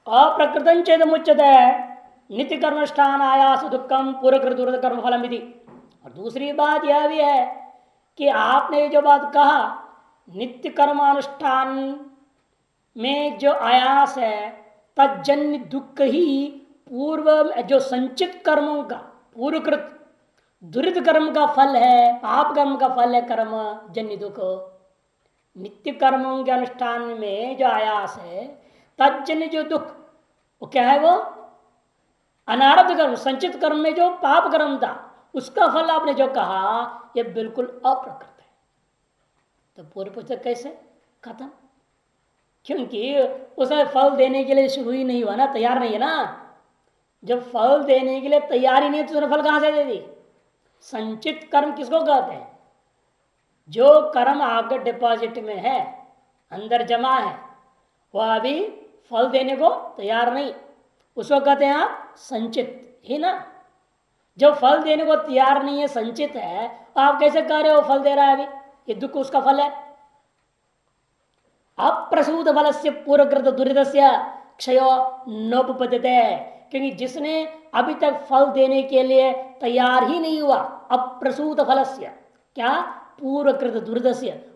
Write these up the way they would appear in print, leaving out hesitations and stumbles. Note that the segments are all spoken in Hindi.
अप्रकृतं चेद मुच्यते नित्य कर्मष्ठान आयास दुखम पूर्वकृत दूरत कर्म फलम विधि। और दूसरी बात यह भी है कि आपने जो बात कहा नित्य कर्मानुष्ठान में जो आयास है तजन्य दुख ही पूर्व जो संचित कर्मों का पूर्वकृत दुरित कर्म का फल है, पाप कर्म का फल है कर्म जन्य दुख। नित्य कर्मों के अनुष्ठान में जो आयास है तजन्य जो दुख वो क्या है, वो अनारब्ध कर्म संचित कर्म में जो पाप कर्म था उसका फल आपने जो कहा यह बिल्कुल अप्रकृत है। तो पूर्व पुस्तक कैसे खत्म, क्योंकि उसे फल देने के लिए शुरू ही नहीं हुआ ना, तैयार नहीं है ना। जब फल देने के लिए तैयारी नहीं है तो उसने फल कहां से दे दी। संचित कर्म किसको कहते हैं, जो कर्म आपके डिपॉजिट में है अंदर जमा है वह अभी फल देने को तैयार नहीं, उसको कहते हैं आप संचित ही ना। जो फल देने को तैयार नहीं है संचित है, आप कैसे कह रहे हो फल दे रहा है अभी, ये दुख उसका फल है। अप्रसूत फल से पूर्वकृत दुरित क्षय नोपपद्यते, क्योंकि जिसने अभी तक फल देने के लिए तैयार ही नहीं हुआ, अप्रसूत फल से क्या पूर्वकृत दुरित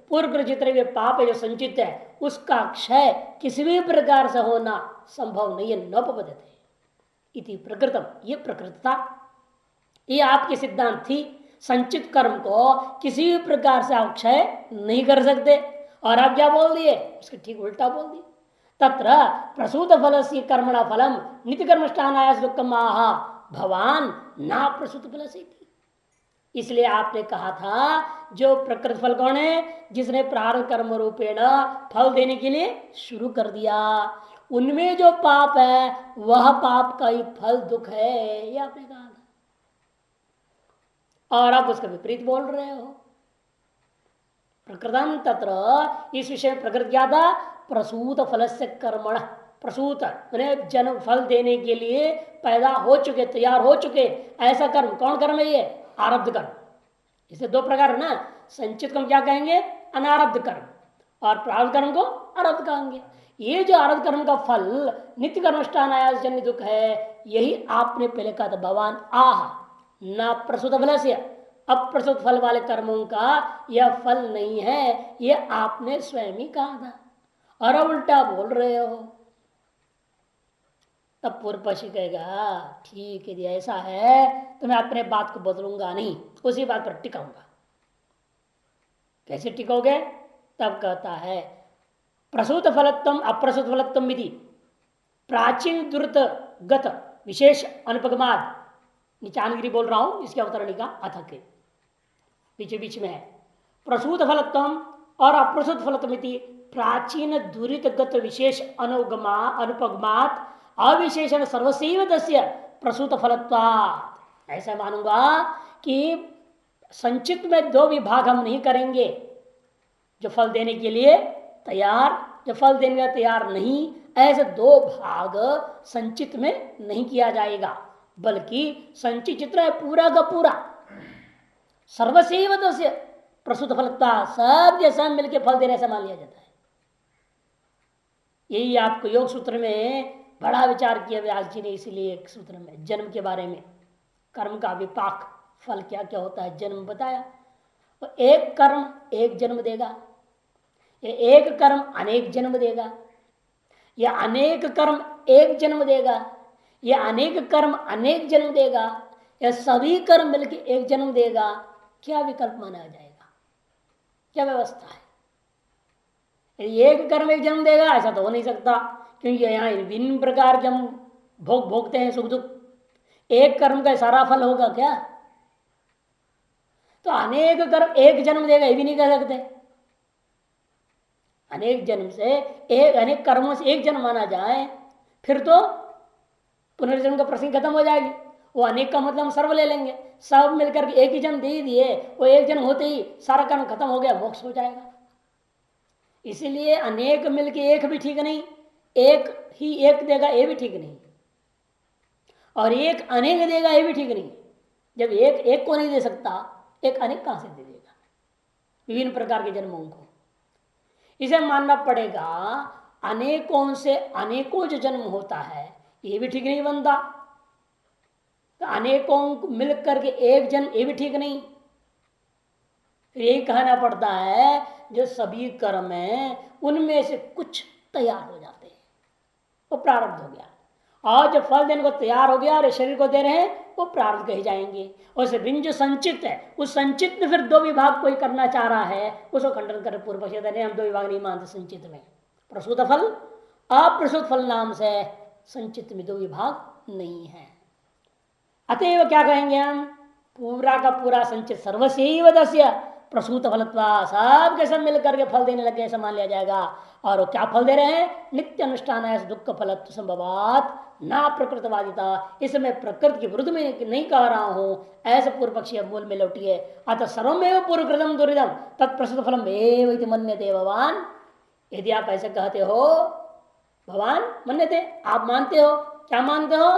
पूर्वकृत जितने भी पाप जो संचित है उसका क्षय किसी भी प्रकार से होना संभव नहीं है, नोपपद्यते इति प्रकृतम, ये प्रकृतता, ये आपकी सिद्धांत थी। संचित कर्म को किसी भी प्रकार से आप क्षय नहीं कर सकते, और आप क्या बोल दिए उसके ठीक उल्टा बोल दिए। तत्र प्रसूत फल से कर्मणा फलम नित्य कर्मष्ठान आयास दुखम आहा भवान ना प्रसूत फल से। इसलिए आपने कहा था जो प्रकृत फल कौन है, जिसने प्रारब्ध कर्म रूपेण फल देने के लिए शुरू कर दिया, उनमें जो पाप है वह पाप का ही फल दुख है, ये आपने कहा था। और आप उसका विपरीत बोल रहे हो। प्रकृतम तत्र, इस विषय में प्रकृत क्या था, प्रसूत फल से कर्मण, प्रसूत जन्म फल देने के लिए पैदा हो चुके तैयार हो चुके ऐसा कर्म, कौन कर्म है ये, आरब्ध कर्म। इसे दो प्रकार है ना, संचित कर्म क्या कहेंगे अनारब्ध कर्म, और प्रारब्ध कर्म को आरब्ध कहेंगे। ये जो आरब्ध कर्म का फल नित्य कर्मष्ठान आयास जन्य दुख है, यही आपने पहले कहा था भगवान आह न प्रसूत फल से, अप्रसूत फल वाले कर्मों का यह फल नहीं है, यह आपने स्वयं ही कहा था, और अब उल्टा बोल रहे हो। तब पूर्व पक्षी कहेगा ठीक है यदि ऐसा है तो मैं अपने बात को बदलूंगा नहीं, उसी बात पर टिकाऊंगा। कैसे टिकोगे, तब कहता है प्रसूत फलत्वम अप्रसूत फलत्वम विधि प्राचीन दुर्त गत विशेष अनुपगमाद, नीचानगिरी बोल रहा हूं इसके अवतरणी का अथ के बीच बीच में है। प्रसूत फलत्वम और अप्रसूत फलत्वम प्राचीन दुरितगत विशेष अनुगमा अनुपगमात अविशेषण सर्वसैव तस्य प्रसूत फलत्वात्। ऐसा मानूंगा कि संचित में दो विभाग हम नहीं करेंगे, जो फल देने के लिए तैयार, जो फल देने के तैयार नहीं, ऐसे दो भाग संचित में नहीं किया जाएगा, बल्कि संचित चित्र है पूरा का पूरा सर्वसैव तस्य प्रसूत फलत्वा, सब के सब मिलकर फल देने से मान लिया जाता है। यही आपको योग सूत्र में बड़ा विचार किया व्यास जी ने, इसीलिए एक सूत्र में जन्म के बारे में कर्म का विपाक फल क्या क्या होता है जन्म बताया। तो एक कर्म एक जन्म देगा, ये एक कर्म अनेक जन्म देगा, या अनेक कर्म एक जन्म देगा, या अनेक कर्म अनेक जन्म देगा, या सभी कर्म मिलकर एक जन्म देगा। क्या विकल्प माना जाएगा, क्या व्यवस्था है। एक कर्म एक जन्म देगा ऐसा तो हो नहीं सकता, क्योंकि यहाँ विभिन्न प्रकार के हम भोगते हैं सुख दुख, एक कर्म का सारा फल होगा क्या। तो अनेक कर्म एक जन्म देगा ये भी नहीं कह सकते। अनेक जन्म से एक, अनेक कर्मों से एक जन्म माना जाए फिर तो पुनर्जन्म का प्रश्न खत्म हो जाएगी। वो अनेक का मतलब हम सर्व ले लेंगे, सब मिलकर एक ही जन्म दे दिए, वो एक जन्म होते ही सारा कर्म खत्म हो गया, मोक्ष हो जाएगा। इसीलिए अनेक मिलके एक भी ठीक नहीं, एक ही एक देगा ये भी ठीक नहीं, और एक अनेक देगा ये भी ठीक नहीं। जब एक एक को नहीं दे सकता, एक अनेक कहां से दे देगा विभिन्न प्रकार के जन्मों को। इसे मानना पड़ेगा अनेकों से अनेकों जो जन्म होता है ये भी ठीक नहीं बनता। तो अनेकों को मिल करके एक जन्म ये भी ठीक नहीं। फिर यही कहना पड़ता है जो सभी कर्म है उनमें से कुछ तैयार हो जाते हैं, वो प्रारब्ध हो गया। और जो फल देने को तैयार हो गया और शरीर को दे रहे हैं वो प्रारब्ध कहे जाएंगे। और ऋण जो संचित है उस संचित में फिर दो विभाग कोई करना चाह रहा है उसको खंडन कर पूर्व पक्ष कहते हैं हम दो विभाग नहीं मानते संचित में। प्रसूत फल अप्रसूत फल नाम से संचित में दो विभाग नहीं है। अतएव क्या कहेंगे हम, पूरा का पूरा संचित सर्वस्व दस्य प्रसूत फलत्वा सब के सब मिलकर के फल देने लगे ऐसा मान लिया जाएगा। और वो क्या फल दे रहे हैं, नित्य अनुष्ठान है दुख फलत्व संभवात ना प्रकृतवादिता, इसमें प्रकृति के विरुद्ध में नहीं कह रहा हूं ऐसे पूर्व पक्षी मूल में लौटिए। अतः सर्वमेव पूर्वकृतम दुरिदम तत्प्रसूत फलम एवं मन्यते भगवान। यदि आप ऐसे कहते हो भगवान मन्यते आप मानते हो, क्या मानते हो,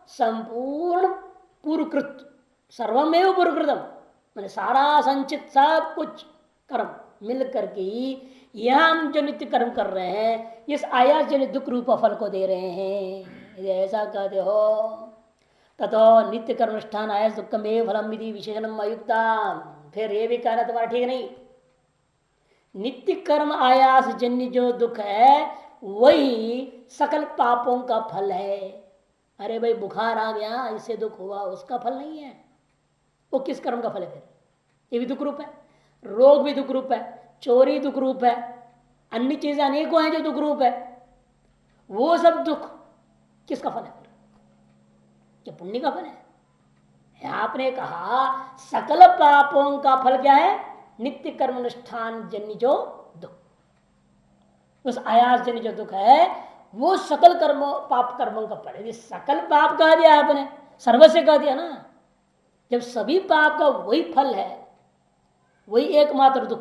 संपूर्ण पूर्वकृत सर्वमेव पूर्वकृतम मैंने सारा संचित सब कुछ कर्म मिल करके यह हम जो नित्य कर्म कर रहे हैं इस आयास जनित दुख रूप फल को दे रहे हैं। यदि ऐसा कहते हो ततो नित्य कर्मष्ठान आयास दुख में फलम विधि विशेषणम अयुक्ता, फिर ये भी कहना तुम्हारा ठीक नहीं। नित्य कर्म आयास जन्य जो दुख है वही सकल पापों का फल है। अरे भाई बुखार आ गया इससे दुख हुआ उसका फल नहीं है, वो किस कर्म का फल है? फिर ये भी दुख रूप है, रोग भी दुख रूप है, चोरी दुख रूप है, अन्य चीजें अनेकों हैं जो दुख रूप है, वो सब दुख किसका फल है? क्या पुण्य का फल है? आपने कहा सकल पापों का फल क्या है, नित्य कर्म अनुष्ठान जन्य जो दुख, उस आयास जन्य जो दुख है वो सकल कर्मों पाप कर्मों का फल है। सकल पाप कह दिया आपने, सर्वस्व कह दिया ना, जब सभी पाप का वही फल है वही एकमात्र दुख,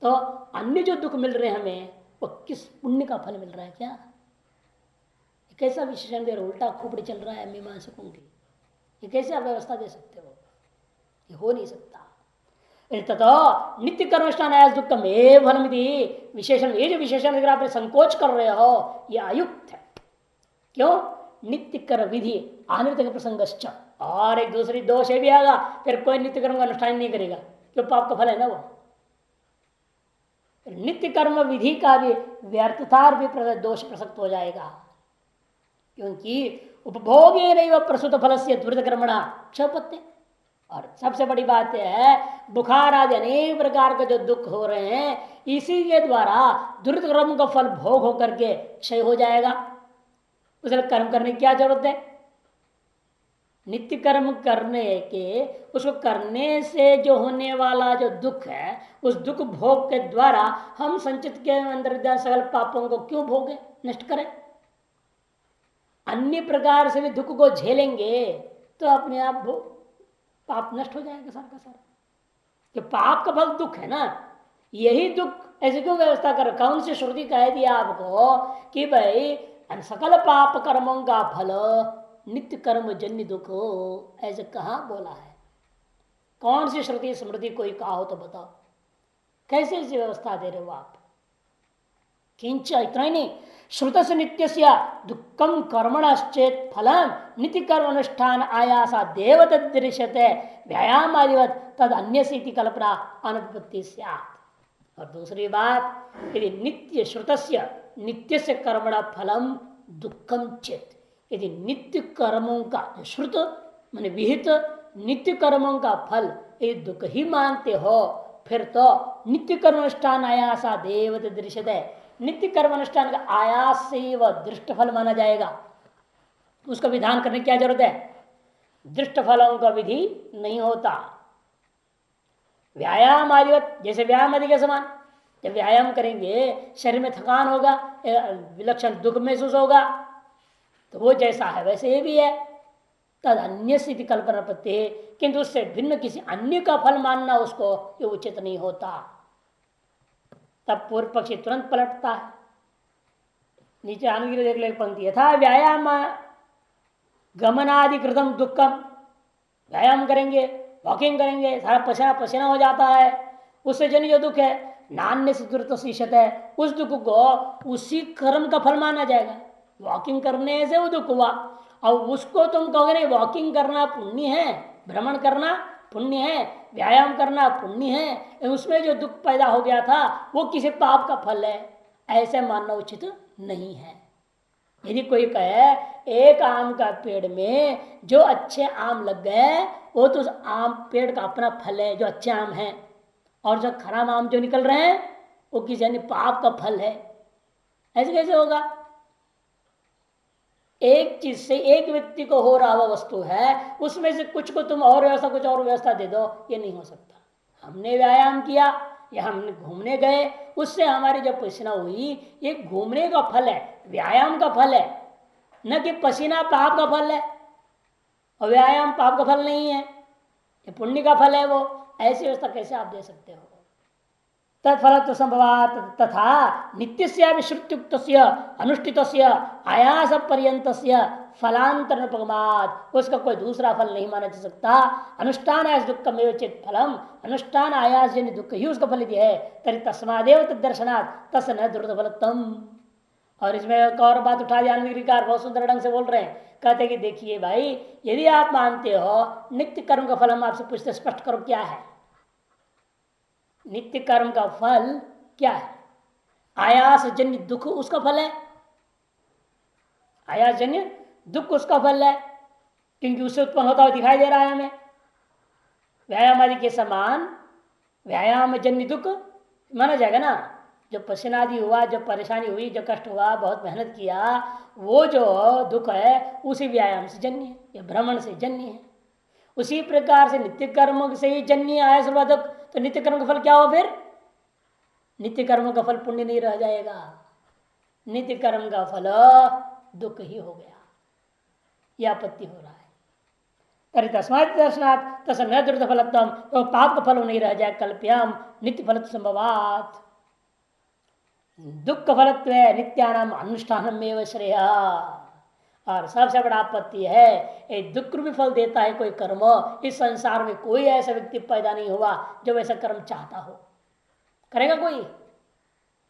तो अन्य जो दुख मिल रहे हैं हमें वो किस पुण्य का फल मिल रहा है? क्या कैसा विशेषण दे रहे, उल्टा खोपड़ी चल रहा है मीमांसकों की, ये कैसे आप व्यवस्था दे सकते हो? ये हो नहीं सकता। ततो नित्य कर्मष्ठान आयास दुख में फलम विशेषण, ये जो विशेषण अगर आप संकोच कर रहे हो ये अयुक्त है। क्यों? नित्य कर विधि आनृत प्रसंग और एक दूसरी दोष भी आएगा, फिर कोई नित्य कर्म का अनुष्ठान नहीं करेगा क्यों, पाप का फल है ना वो। नित्य कर्म विधि का भी व्यर्थतार भी दोष प्रसक्त हो जाएगा, क्योंकि उपभोग नहीं प्रसूत फल से दुर्द कर्मणा क्षपत्य। और सबसे बड़ी बात यह है बुखार आदि अनेक प्रकार के जो दुख हो रहे हैं इसी के द्वारा दुर्द कर्म का फल भोग होकर के क्षय हो जाएगा। उसे कर्म करने की क्या जरूरत है? नित्य कर्म करने के उसको करने से जो होने वाला जो दुख है उस दुख भोग के द्वारा हम संचित के अंदर सकल पापों को क्यों भोगे, नष्ट करें? अन्य प्रकार से भी दुख को झेलेंगे तो अपने आप पाप नष्ट हो जाएगा सारा का सारा। कि पाप का फल दुख है ना, यही दुख ऐसे क्यों व्यवस्था कर, कौन सी श्रुति कह दिया आपको कि भाई सकल पाप कर्मों का फल नित्य कर्म जन्य दुख हो, ऐसे कहाँ बोला है? कौन सी श्रुति स्मृति कोई कहा हो तो बताओ, कैसे ऐसी व्यवस्था दे रहे हो आप? किंच इतना ही नहीं, श्रुत से नित्य दुखम कर्मणश्चेत फलम नित्य कर्म अनुष्ठान आयासा देवत दृश्यते व्यायाम आदिवत तद अन्य से कल्पना अनुपत्ति स्यात्। और दूसरी बात, यदि नित्य श्रुतस्य नित्य से कर्मणा फलम दुखम चेत, यदि नित्य कर्मों का श्रुत माने विहित नित्य कर्मों का फल ये दुख ही मानते हो, फिर तो नित्य कर्म अनुष्ठान आयासा देवत दृश्यते, नित्य कर्म अनुष्ठान का आयास से वह दृष्ट फल माना जाएगा। उसका विधान करने की क्या जरूरत है? दृष्ट फलों का विधि नहीं होता। व्यायाम आदिवत, जैसे व्यायाम आदि के समान, जब व्यायाम करेंगे शरीर में थकान होगा, विलक्षण दुख महसूस होगा, तो वो जैसा है वैसे ये भी है। तद अन्य स्थिति कल्पना पत्ते, किंतु उससे भिन्न किसी अन्य का फल मानना उसको ये उचित नहीं होता। तब पूर्व पक्षी तुरंत पलटता है। नीचे आने के लिए देख ले पंक्ति, यथा व्यायाम गमनादि कृतम दुखम, व्यायाम करेंगे वॉकिंग करेंगे सारा पसीना पसीना हो जाता है, उससे जन जो दुख है नान्य से दुर्त शीशत है, उस दुख को उसी कर्म का फल माना जाएगा। वॉकिंग करने से वो दुख हुआ, और उसको तुम कहोगे नहीं वॉकिंग करना पुण्य है, भ्रमण करना पुण्य है, व्यायाम करना पुण्य है, उसमें जो दुख पैदा हो गया था वो किसी पाप का फल है, ऐसे मानना उचित नहीं है। यदि कोई कहे एक आम का पेड़ में जो अच्छे आम लग गए वो तो उस आम पेड़ का अपना फल है जो अच्छे आम है, और जो खराब आम जो निकल रहे हैं वो किसी अन्य पाप का फल है, ऐसे कैसे होगा? एक चीज से एक व्यक्ति को हो रहा हुआ वस्तु है, उसमें से कुछ को तुम और व्यवस्था कुछ और व्यवस्था दे दो, ये नहीं हो सकता। हमने व्यायाम किया या हमने घूमने गए, उससे हमारी जब पसीना हुई, ये घूमने का फल है, व्यायाम का फल है, न कि पसीना पाप का फल है और व्यायाम पाप का फल नहीं है, ये पुण्य का फल है। वो ऐसी व्यवस्था कैसे आप दे सकते हो? तत्फल संभवात तथा नित्य श्रुत्युक्त अनुष्ठित आयास पर्यंत फलांतर उपगमात, उसका कोई दूसरा फल नहीं माना जा सकता। अनुष्ठान आयास दुख में चेत फलम, अनुष्ठान आयास जन्य दुख ही उसका फल है, तरी तस्मादेव तदर्शनात् तस् न दुर्दफलतम। और इसमें एक और बात उठा दिया अन्विकार, बहुत सुंदर ढंग से बोल रहे हैं, कहते कि देखिए भाई, यदि आप मानते हो नित्य कर्म का फल, हम आपसे पूछते स्पष्ट करो क्या है नित्य कर्म का फल? क्या है? आयास जन्य दुख उसका फल है, आयास जन्य दुख उसका फल है, क्योंकि उससे उत्पन्न होता हुआ दिखाई दे रहा है हमें। व्यायाम आदि के समान व्यायाम जन्य दुख माना जाएगा ना, जो पसीना आदि हुआ, जो परेशानी हुई, जो कष्ट हुआ, बहुत मेहनत किया, वो जो दुख है उसी व्यायाम से जन्य है या भ्रमण से जन्य है। उसी प्रकार से नित्य कर्म से ही जन्य आया सर्व दुख, तो नित्य कर्म का फल क्या हो? फिर नित्य कर्म का फल पुण्य नहीं रह जाएगा, नित्य कर्म का फल दुख ही हो गया, यह आपत्ति हो रहा है। तरी तस्मात् दर्शनात् तस् न दुर्द फलत्म, तो पाप का फल नहीं रह जाए। कल्प्यम नित्य फल संभवात, दुख फलत्व नित्यानाम अनुष्ठान में श्रेय। और सबसे बड़ा आपत्ति है, एक दुख रूपी फल देता है कोई कर्म, इस संसार में कोई ऐसा व्यक्ति पैदा नहीं हुआ जो वैसा कर्म चाहता हो। करेगा कोई?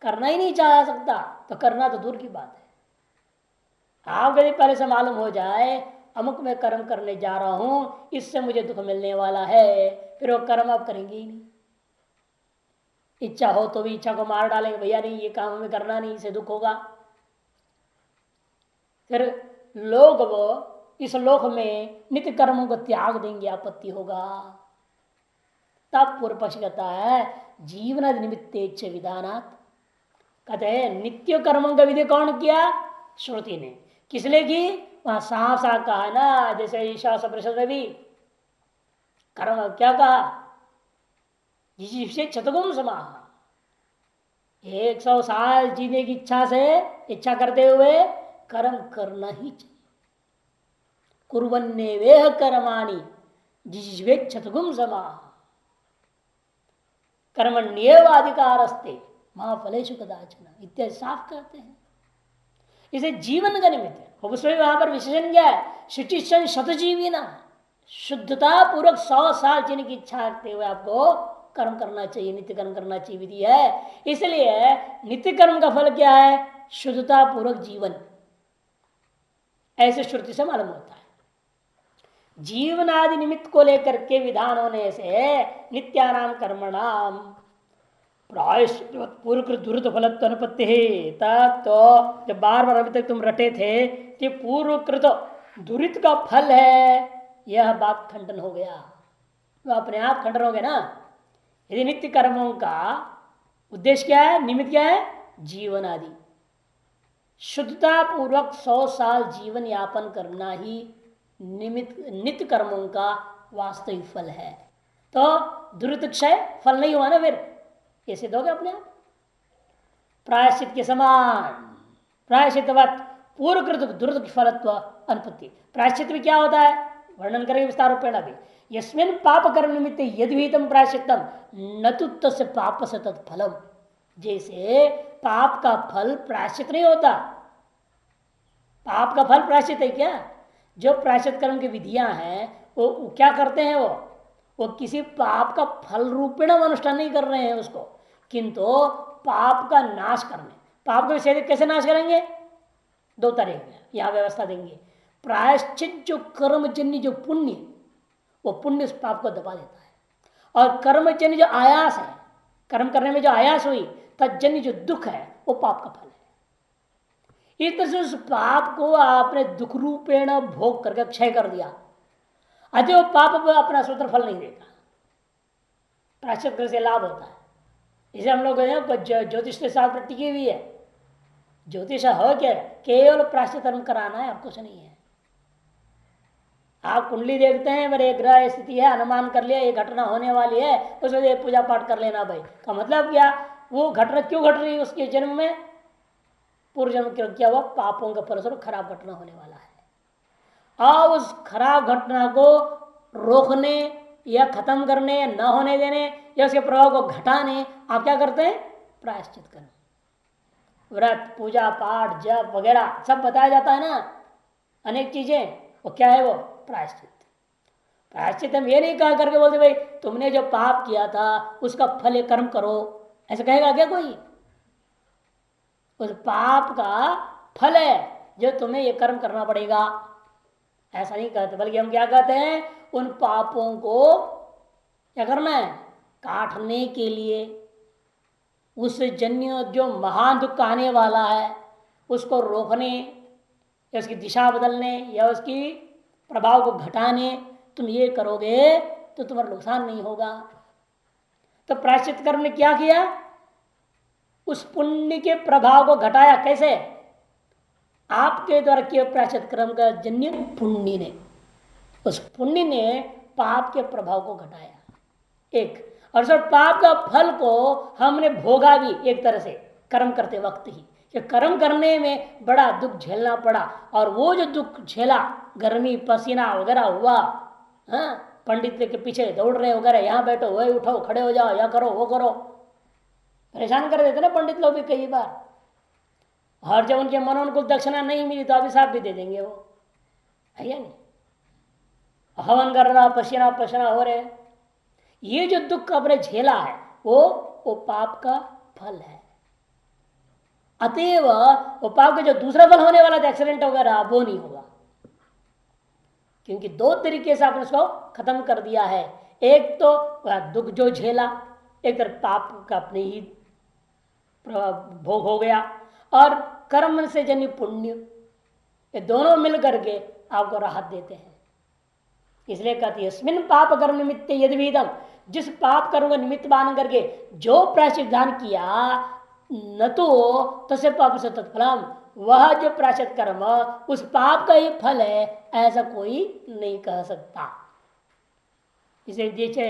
करना ही नहीं चाह सकता, तो करना तो दूर की बात है। आप यदि पहले से मालूम हो जाए अमुक में कर्म करने जा रहा हूं, इससे मुझे दुख मिलने वाला है, फिर वो कर्म आप करेंगे ही नहीं। इच्छा हो तो भी इच्छा को मार डालेंगे, भैया नहीं ये काम हमें करना नहीं, इससे दुख होगा। फिर लोग वो इस लोक में नित्य कर्मों को त्याग देंगे, आपत्ति होगा। तब पूर्व पक्ष कहता है जीवन निमित्तेच्छ विधानात्, कहते हैं नित्य कर्मों का विधि कौन किया? श्रुति ने। किसने की? वहां साफ साफ कहा ना, जैसे ईशा सप्रिषद में भी कर्म क्या कहा? जिसे चतुर्गुण समाह, 100 साल जीने की इच्छा से, इच्छा करते हुए कर्म करना ही चाहिए। कुर्वन्ने वेह कर्माणि जिज्वेच्छतुगुम समाह, कर्मण्येवाधिकारस्ते महाफलेषु कदाचन इत्यादि साफ करते हैं। इसे जीवन का निमित्त है। उसमें वहां पर विशेषण क्या है? शुचिशन शतजीवी ना, शुद्धता पूर्वक 100 साल जीने की इच्छा रखते हुए आपको कर्म करना चाहिए, नित्य कर्म करना चाहिए, विधि है। इसलिए नित्य कर्म का फल क्या है? शुद्धता पूर्वक जीवन, ऐसे श्रुति से मालूम होता है। जीवन आदि निमित्त को लेकर के विधान होने से नित्यानाम कर्मणाम प्रायश्चित पूर्वकृत दुरित फलत्व अनुपत्ति है। तब तो जब बार बार अभी तक तुम रटे थे कि पूर्वकृत दुरित का फल है, यह बात खंडन हो गया, तो अपने आप खंडन हो गया ना। यदि नित्य कर्मों का उद्देश्य क्या है, निमित्त क्या है? जीवन आदि शुद्धता पूर्वक 100 साल जीवन यापन करना ही निमित्त नित्य कर्मों का वास्तविक फल है। तो दुरित क्षय फल नहीं हुआ ना, फिर कैसे दोगे अपने आप? प्रायश्चित के समान, प्रायश्चितवत पूर्वकृत दुरित फलत्व अनुपत्ति। प्रायश्चित में क्या होता है वर्णन करेंगे विस्तार रूपेण अभी। यस्मिन् पाप कर्म निमित्त यद्विहितम प्रायश्चितम न तो तस्य पाप से तत्फलम, जैसे पाप का फल प्रायश्चित नहीं होता। पाप का फल प्रायश्चित है क्या? जो प्रायश्चित कर्म की विधियां हैं वो क्या करते हैं? वो किसी पाप का फल रूपेण अनुष्ठान नहीं कर रहे हैं, उसको किंतु पाप का नाश करने, पाप को कैसे नाश करेंगे? दो तरह में यहां व्यवस्था देंगे। प्रायश्चित जो कर्मजन्य जो पुण्य, वो पुण्य उस पाप को दबा देता है, और कर्मजन्य जो आयास है, कर्म करने में जो आयास हुई, तजन्य जो दुख है, वो पाप का फल है। इस तरह से उस पाप को आपने दुख रूपेण भोग करके क्षय कर दिया, अतः वो पाप अपना स्वतंत्र फल नहीं देगा, प्रायश्चित करने से लाभ होता है। इसे हम लोग ज्योतिष के साथ टिकी हुई है। ज्योतिष हो क्या, केवल प्रायश्चित कर्म कराना है और कुछ नहीं है। आप कुंडली देखते हैं, मेरे ग्रह स्थिति है, अनुमान कर लिया ये घटना होने वाली है, उसमें पूजा पाठ कर लेना भाई, का मतलब क्या? वो घटना क्यों घट रही है उसके जन्म में? पूर्व जन्म क्यों किया हुआ पापों का फलस्वरूप खराब घटना होने वाला है। और उस खराब घटना को रोकने या खत्म करने या न होने देने या उसके प्रभाव को घटाने आप क्या करते हैं? प्रायश्चित कर्म, व्रत, पूजा पाठ, जप वगैरह सब बताया जाता है ना, अनेक चीजें। वो क्या है? वो प्रायश्चित। प्रायश्चित हम ये नहीं कहा करके बोलते भाई तुमने जो पाप किया था उसका फल ये कर्म करो, ऐसा कहेगा क्या कोई? उस पाप का फल है जो तुम्हें ये कर्म करना पड़ेगा, ऐसा नहीं कहते। बल्कि हम क्या कहते हैं? उन पापों को क्या करना है? काटने के लिए, उस जन्य जो महान दुख आने वाला है उसको रोकने या उसकी दिशा बदलने या उसकी प्रभाव को घटाने तुम ये करोगे तो तुम्हारा नुकसान नहीं होगा। तो प्रायश्चित कर्म ने क्या किया? उस पुण्य के प्रभाव को घटाया। कैसे? आपके द्वारा किए प्रायश्चित कर्म का जन्य पुण्य ने, उस पुण्य ने पाप के प्रभाव को घटाया एक, और सर पाप का फल को हमने भोगा भी एक तरह से कर्म करते वक्त ही, कि कर्म करने में बड़ा दुख झेलना पड़ा, और वो जो दुख झेला, गर्मी पसीना वगैरह हुआ, हाँ, पंडित के पीछे दौड़ रहे वगैरह, यहाँ बैठो, वही उठो, खड़े हो जाओ, या करो वो करो, परेशान कर देते ना पंडित लोग भी कई बार। और जब उनके मनोनुकूल दक्षिणा नहीं मिली तो अभिशाप भी दे देंगे वो, है या नहीं? हवन कर रहा, पसीना पसीना हो रहे, ये जो दुख आपने झेला है वो पाप का फल है। अतएव वो पाप का जो दूसरा फल होने वाला था एक्सीडेंट वगैरह, वो नहीं होगा, क्योंकि दो तरीके से आपने उसको खत्म कर दिया है। एक तो दुख जो झेला, एक तरफ पाप का अपने ही भोग हो गया, और कर्म से जन्य पुण्य, ये दोनों मिल करके आपको राहत देते हैं। इसलिए कहती है स्मिन पाप कर्म निमित्त यदि विदम, जिस पाप कर्म को निमित्त मान करके जो प्रायश्चित दान किया, न तो तसे पाप से तत्फलम, वह जो प्रायश्चित कर्म उस पाप का ही फल है ऐसा कोई नहीं कह सकता। इसे जैसे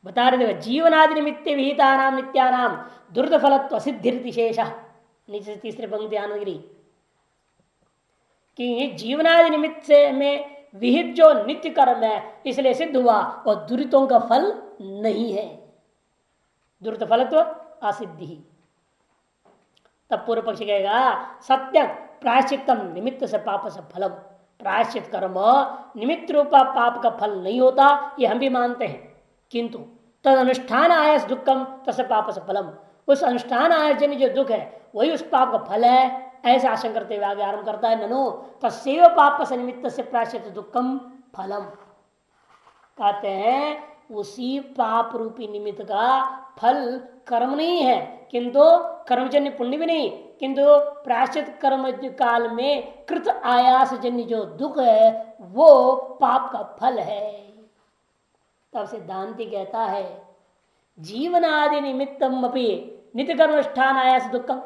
बता रहे थे जीवनादि निमित्त विहिता नाम नित्यानाम दुर्द फलत्व सिद्धिर्तिशेष, नीचे तीसरे पंक्ति आनंदगिरी, कि ये जीवनादि निमित्त से में विहित जो नित्य कर्म है इसलिए सिद्ध हुआ, और दुरितों का फल नहीं है, दुरित फलत्व असिद्धि ही। तब पूर्व पक्ष कहेगा सत्य प्रायश्चितम निमित्त से पाप से फलम, प्रायश्चित कर्म निमित्त रूपा पाप का फल नहीं होता, ये हम भी मानते हैं, किंतु तद अनुष्ठान आयस दुखम तसे पाप से फलम, उस अनुष्ठान आयस जन जो दुख है वही उस पाप का फल है, ऐसे आशंका करते हुए आगे आरंभ करता है ननु तस्यैव पाप से निमित्त से प्रायश्चित दुखम फलम। कहते हैं उसी पाप रूपी निमित्त का फल कर्म नहीं है, किंतु कर्मजन्य पुण्य भी नहीं, किंतु प्रायश्चित कर्म काल में कृत आयास जन्य जो दुख है वो पाप का फल है। तब सिद्धांति कहता है जीवनादि निमित्तम अपि नित्य कर्मष्ठान आयास दुखम,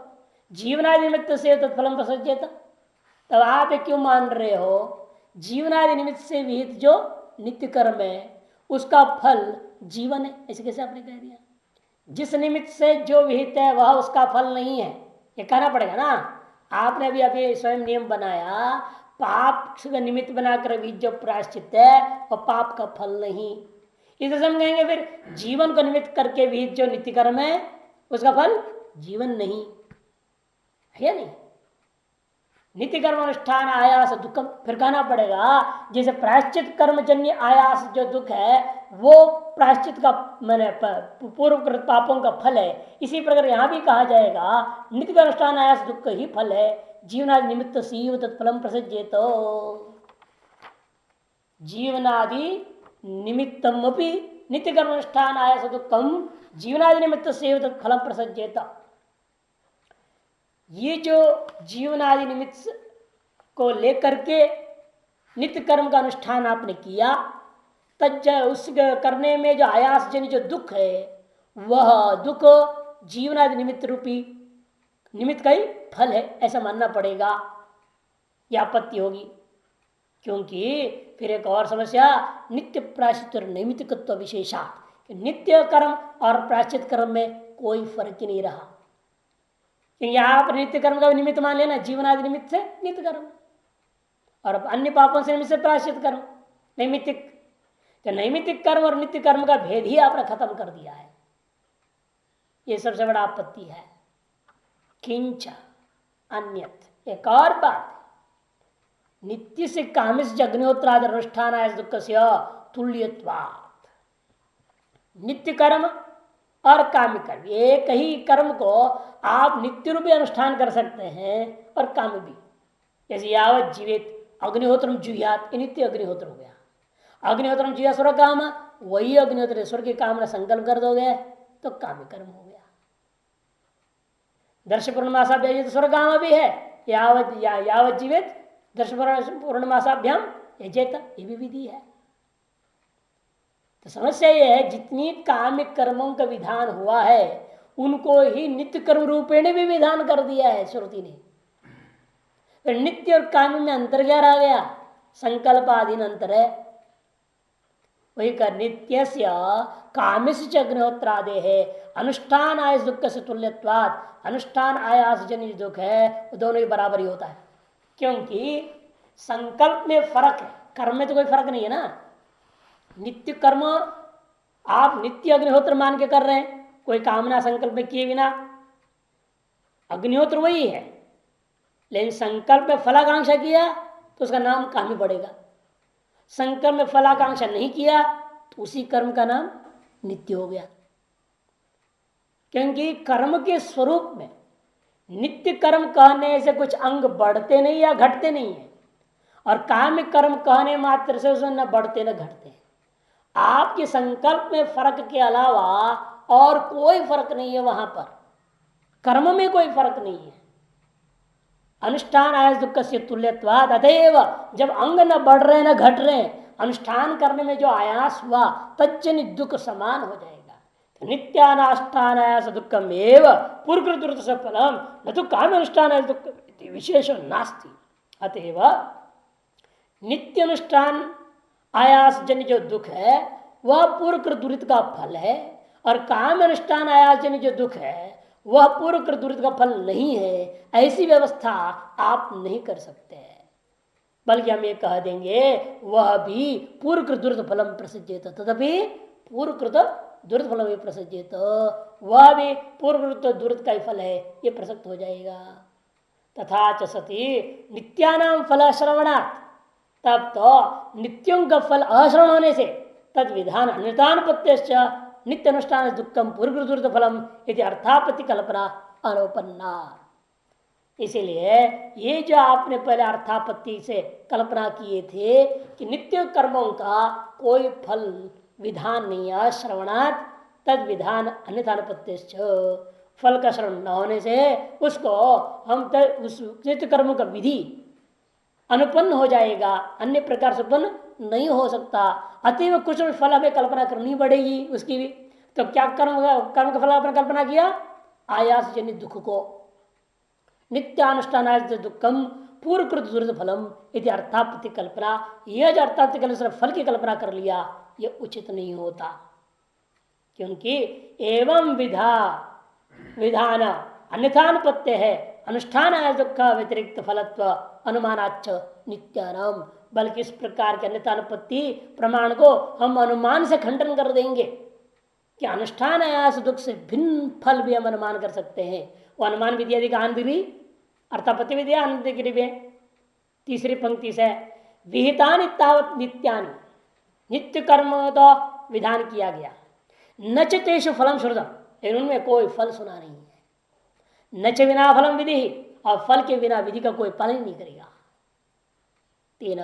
जीवनादि निमित्त से तत्फलम प्रसज्जेत। तब आप क्यों मान रहे हो जीवनादि निमित्त से विहित जो नित्य कर्म है उसका फल जीवन है, ऐसे कैसे आपने कह दिया? जिस निमित्त से जो विहित है वह उसका फल नहीं है, ये कहना पड़ेगा ना। आपने अभी अभी स्वयं नियम बनाया, पाप का निमित्त बनाकर विहित जो प्रायश्चित है वह पाप का फल नहीं, इसे हम कहेंगे फिर जीवन को निमित्त करके विहित जो नित्य कर्म है उसका फल जीवन नहीं है, नहीं। नित्य कर्म अनुष्ठान आयास दुखम, फिर कहना पड़ेगा जैसे प्रायश्चित कर्मजन्य आयास जो दुख है वो प्रायश्चित का मैंने पूर्वकृत पापों का फल है, इसी प्रकार यहां भी कहा जाएगा नित्य का अनुष्ठान आयास दुख ही फल है, जीवनादि निमित्त सीव तत्फलम प्रसज्जेत। जीवनादि निमित्तम अपि नित्य कर्म अनुष्ठान आयास दुखम जीवनादि निमित्त सेव तत्फलम प्रसज्जेत। ये जो जीवनादि निमित्त को लेकर के नित्य कर्म का अनुष्ठान आपने किया, तज उस करने में जो आयास जन जो दुख है, वह दुख जीवनादि निमित्त रूपी निमित्त का ही फल है, ऐसा मानना पड़ेगा। यह आपत्ति होगी, क्योंकि फिर एक और समस्या, नित्य प्रायश्चित और नैमित्तिकत्व विशेषा, नित्य कर्म और प्रायश्चित कर्म में कोई फर्क ही नहीं रहा। क्योंकि आप नित्य कर्म का निमित्त मान लेना, जीवनादि निमित्त से नित्य कर्म और अन्य पापों से निमित्त से प्रायश्चित कर्म नैमित्तिक। तो नैमित्तिक कर्म और नित्य कर्म का भेद ही आपने खत्म कर दिया है। ये सबसे बड़ा आपत्ति है। किंच अन्यत, एक और बात, नित्य से कामिस अग्निहोत्रादि अनुष्ठान दुख से तुल्यत्वात्। नित्य कर्म और काम्य कर्म, एक ही कर्म को आप नित्य रूपी अनुष्ठान कर सकते हैं और काम्य भी। जैसे यावत जीवित अग्निहोत्रम जुह्यात, नित्य अग्निहोत्र हो गया। अग्निहोत्रम जुह्या स्वर्ग काम, वही अग्निहोत्र स्वर्ग की कामना संकल्प कर दोगे तो काम्य कर्म हो गया। दर्श पूर्णमासाभ्याम तो स्वर्ग काम भी है, यावत जीवित दर्श पूर्णमासाभ्याम यजेत, ये भी विधि है। तो समस्या यह है, जितनी काम्य कर्मों का विधान हुआ है उनको ही नित्य कर्म रूपेण भी विधान कर दिया है श्रुति ने। फिर नित्य और काम्य में अंतर क्या रह गया? संकल्प आधीन अंतर है। वही कर नित्य काम्य अग्निहोत्रादे है अनुष्ठान आयास दुख से तुल्यत्वात्। अनुष्ठान आयास जनित दुख है, वो दोनों ही बराबर ही होता है, क्योंकि संकल्प में फर्क है, कर्म में तो कोई फर्क नहीं है ना। नित्य कर्म आप नित्य अग्निहोत्र मान के कर रहे हैं, कोई कामना संकल्प में किए बिना, अग्निहोत्र वही है, लेकिन संकल्प में फलाकांक्षा किया तो उसका नाम काम्य पड़ेगा। संकल्प में फलाकांक्षा नहीं किया तो उसी कर्म का नाम नित्य हो गया। क्योंकि कर्म के स्वरूप में नित्य कर्म कहने से कुछ अंग बढ़ते नहीं या घटते नहीं है, और काम्य कर्म कहने मात्र से उसमें न बढ़ते न घटते। आपके संकल्प में फर्क के अलावा और कोई फर्क नहीं है, वहां पर कर्म में कोई फर्क नहीं है। अनुष्ठान आयास दुख से तुल्यत्वाद, अतएव जब अंग न बढ़ रहे न घट रहे, अनुष्ठान करने में जो आयास हुआ तज्जनि दुख समान हो जाएगा। तो नित्यानुष्ठान आयास दुखम एव पूर्वकृत फलम न तो काम अनुष्ठान आयास दुख विशेष नास्ति। अतएव नित्य अनुष्ठान आयास जन्य जो दुख है वह पूर्वकृत दुरित का फल है, और काम अनुष्ठान आयास जन्य जो दुख है वह पूर्वकृत दुरित का फल नहीं है। ऐसी व्यवस्था आप नहीं कर सकते, बल्कि हम ये कह देंगे वह भी पूर्वकृत दुरित फलम प्रसज्जेत, तदपि पूर्वकृत दुरित फलम प्रसज्जेत, वह भी पूर्वकृत दुरित का ही फल है, ये प्रसक्त हो जाएगा। तथा च सती नित्यानाम फल श्रवणात्, तब तो नित्यों का फल अश्रवण होने से तद विधान अनुतानपत्यश्च नित्य अनुष्ठान दुखम पूर्वकृत फलम यदि अर्थापत्ति कल्पना अनुपन्ना। इसीलिए ये जो आपने पहले अर्थापत्ति से कल्पना किए थे कि नित्य कर्मों का कोई फल विधान नहीं है, श्रवणात् तद विधान अन्यथानुपत्यश्च, फल का श्रवण न होने से उसको हम उस नित्य कर्मों का विधि अनुपन्न हो जाएगा, अन्य प्रकार से उत्पन्न नहीं हो सकता। अतएव कुछ फल हमें कल्पना करनी पड़ेगी उसकी भी। तो क्या कर्म का फल आपने कल्पना किया? आयास जनित दुख को नित्यानुष्ठान दुखम पूर्वकृत दुरित फलम यदि अर्थापत्ति कल्पना, यह जो अर्थापत्ति कल्पना फल की कल्पना कर लिया, यह उचित नहीं होता। क्योंकि एवं विधान अन्यथानुपत्य है, अनुष्ठान आय दुख व्यतिरिक्त फलत्व अनुमानाच नित्यानाम, बल्कि इस प्रकार के अन्यथानुपत्ति प्रमाण को हम अनुमान से खंडन कर देंगे कि अनुष्ठान आयास दुख से भिन्न फल भी हम अनुमान कर सकते हैं। वो अनुमान विधि यदि आनंद भी अर्थापत्ति विद्या आनंद गिरी तीसरी पंक्ति से विहितानि तावत् नित्यानि, नित्य कर्म तो विधान किया गया। नचतेषु फलम श्रुतम, लेकिन उनमें कोई फल सुना नहीं है। नच बिना फलम विधि, और फल के बिना विधि का कोई पालन नहीं करेगा। तीन,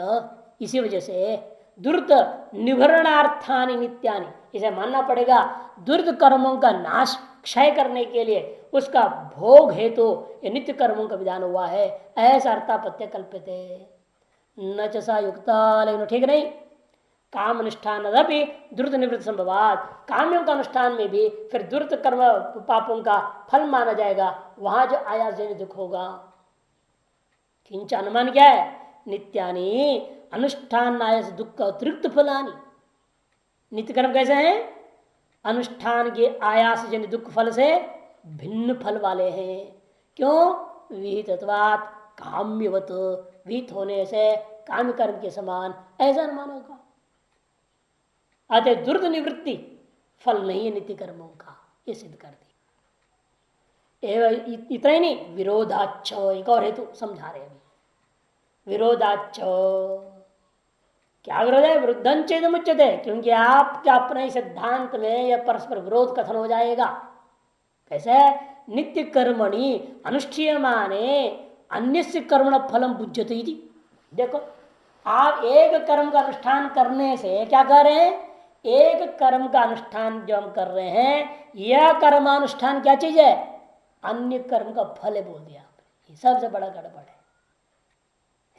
इसी वजह से दुर्त निभरणार्थानि नित्यानि, इसे मानना पड़ेगा दुर्त कर्मों का नाश क्षय करने के लिए उसका भोग हेतु ये नित्य कर्मों का विधान हुआ है। ऐसा अर्थापत्य कल्पित न चा युक्ता, लेकिन ठीक नहीं। काम अनुष्ठान अभी द्रुत निवृत्त संभवात, काम्यों का अनुष्ठान में भी फिर द्रुत कर्म पापों का फल माना जाएगा, वहां जो आयास जनित दुख होगा। किंच अनुमान क्या है, नित्यानि अनुष्ठान आयास दुख का अतिरिक्त फलानी। नित्य कर्म कैसे हैं, अनुष्ठान के आयास जनित दुख फल से भिन्न फल वाले हैं। क्यों, विहितत्वात् काम्यवत, विहित होने से काम कर्म के समान ऐसा अनुमान होगा। अतः दुर्द निवृत्ति फल नहीं है नित्य कर्मों का, ये सिद्ध कर दी। इतना ही नहीं, विरोधाच्छ, एक और हेतु समझा रहे हैं। विरोधाच्छ क्या विरोध है, वृद्धं चेद मुच्यते, क्योंकि आपके अपने सिद्धांत में यह परस्पर विरोध कथन हो जाएगा। कैसे, नित्य कर्मणि अनुष्ठीयमाने अन्यस्य कर्मण फलम बुज्यते इति। देखो, आप एक कर्म का अनुष्ठान करने से क्या कर रहे हैं, एक कर्म का अनुष्ठान जो हम कर रहे हैं, यह कर्मानुष्ठान क्या चीज है, अन्य कर्म का फल है बोल दिया आपने। ये सबसे बड़ा गड़बड़ है,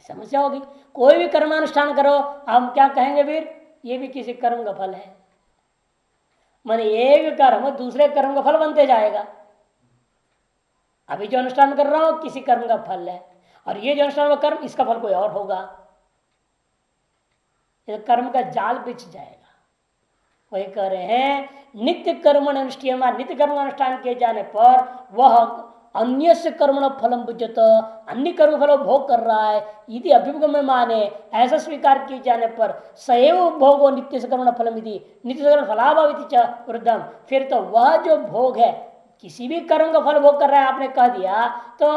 समस्या होगी। कोई भी कर्मानुष्ठान करो, हम क्या कहेंगे फिर, ये भी किसी कर्म का फल है। माने एक कर्म दूसरे कर्म का फल बनते जाएगा। अभी जो अनुष्ठान कर रहा हूं किसी कर्म का फल है, और ये जो अनुष्ठान कर्म इसका फल कोई और होगा। ये कर्म का जाल बिछ जाएगा। वही कह रहे हैं, नित्य कर्म अनुष्ठीयमा, नित्य कर्म अनुष्ठान किए जाने पर वह अन्य से कर्म फलम बुझत, अन्य कर्म फल भोग कर रहा है, यदि अभ्युपगम में माने, ऐसा स्वीकार किए जाने पर सएव भोगो नित्य से कर्म फलम यदि नित्य कर्म फलाभावित वृद्धम, फिर तो वह जो भोग है, किसी भी कर्म का फल भोग कर रहा है आपने कह दिया, तो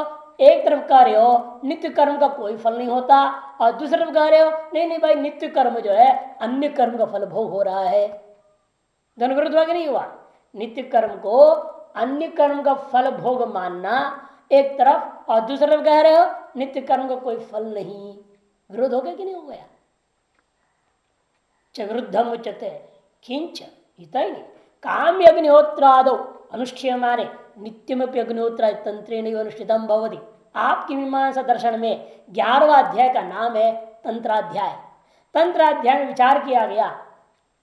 एक तरफ कह रहे हो नित्य कर्म का कोई फल नहीं होता, और दूसरी तरफ कह रहे हो नहीं नहीं भाई नित्य कर्म जो है अन्य कर्म का फल भोग हो रहा है। दोनों विरुद्ध हुआ कि नहीं हुआ। नित्य कर्म को अन्य कर्म का फल भोग मानना एक तरफ, और दूसरी तरफ कह रहे हो नित्य कर्म का कोई फल नहीं। विरोध हो गया कि नहीं हो गया। विरुद्धम उच्यते किंच, इतना ही नहीं, काम्य अग्निहोत्रादो अनुष्ठीयमाने नित्यमपि अग्निहोत्र तंत्रेण अनुष्ठितम भवति। आपकी मीमांसा दर्शन में 11वां अध्याय का नाम है तंत्राध्याय। तंत्राध्याय में विचार किया गया,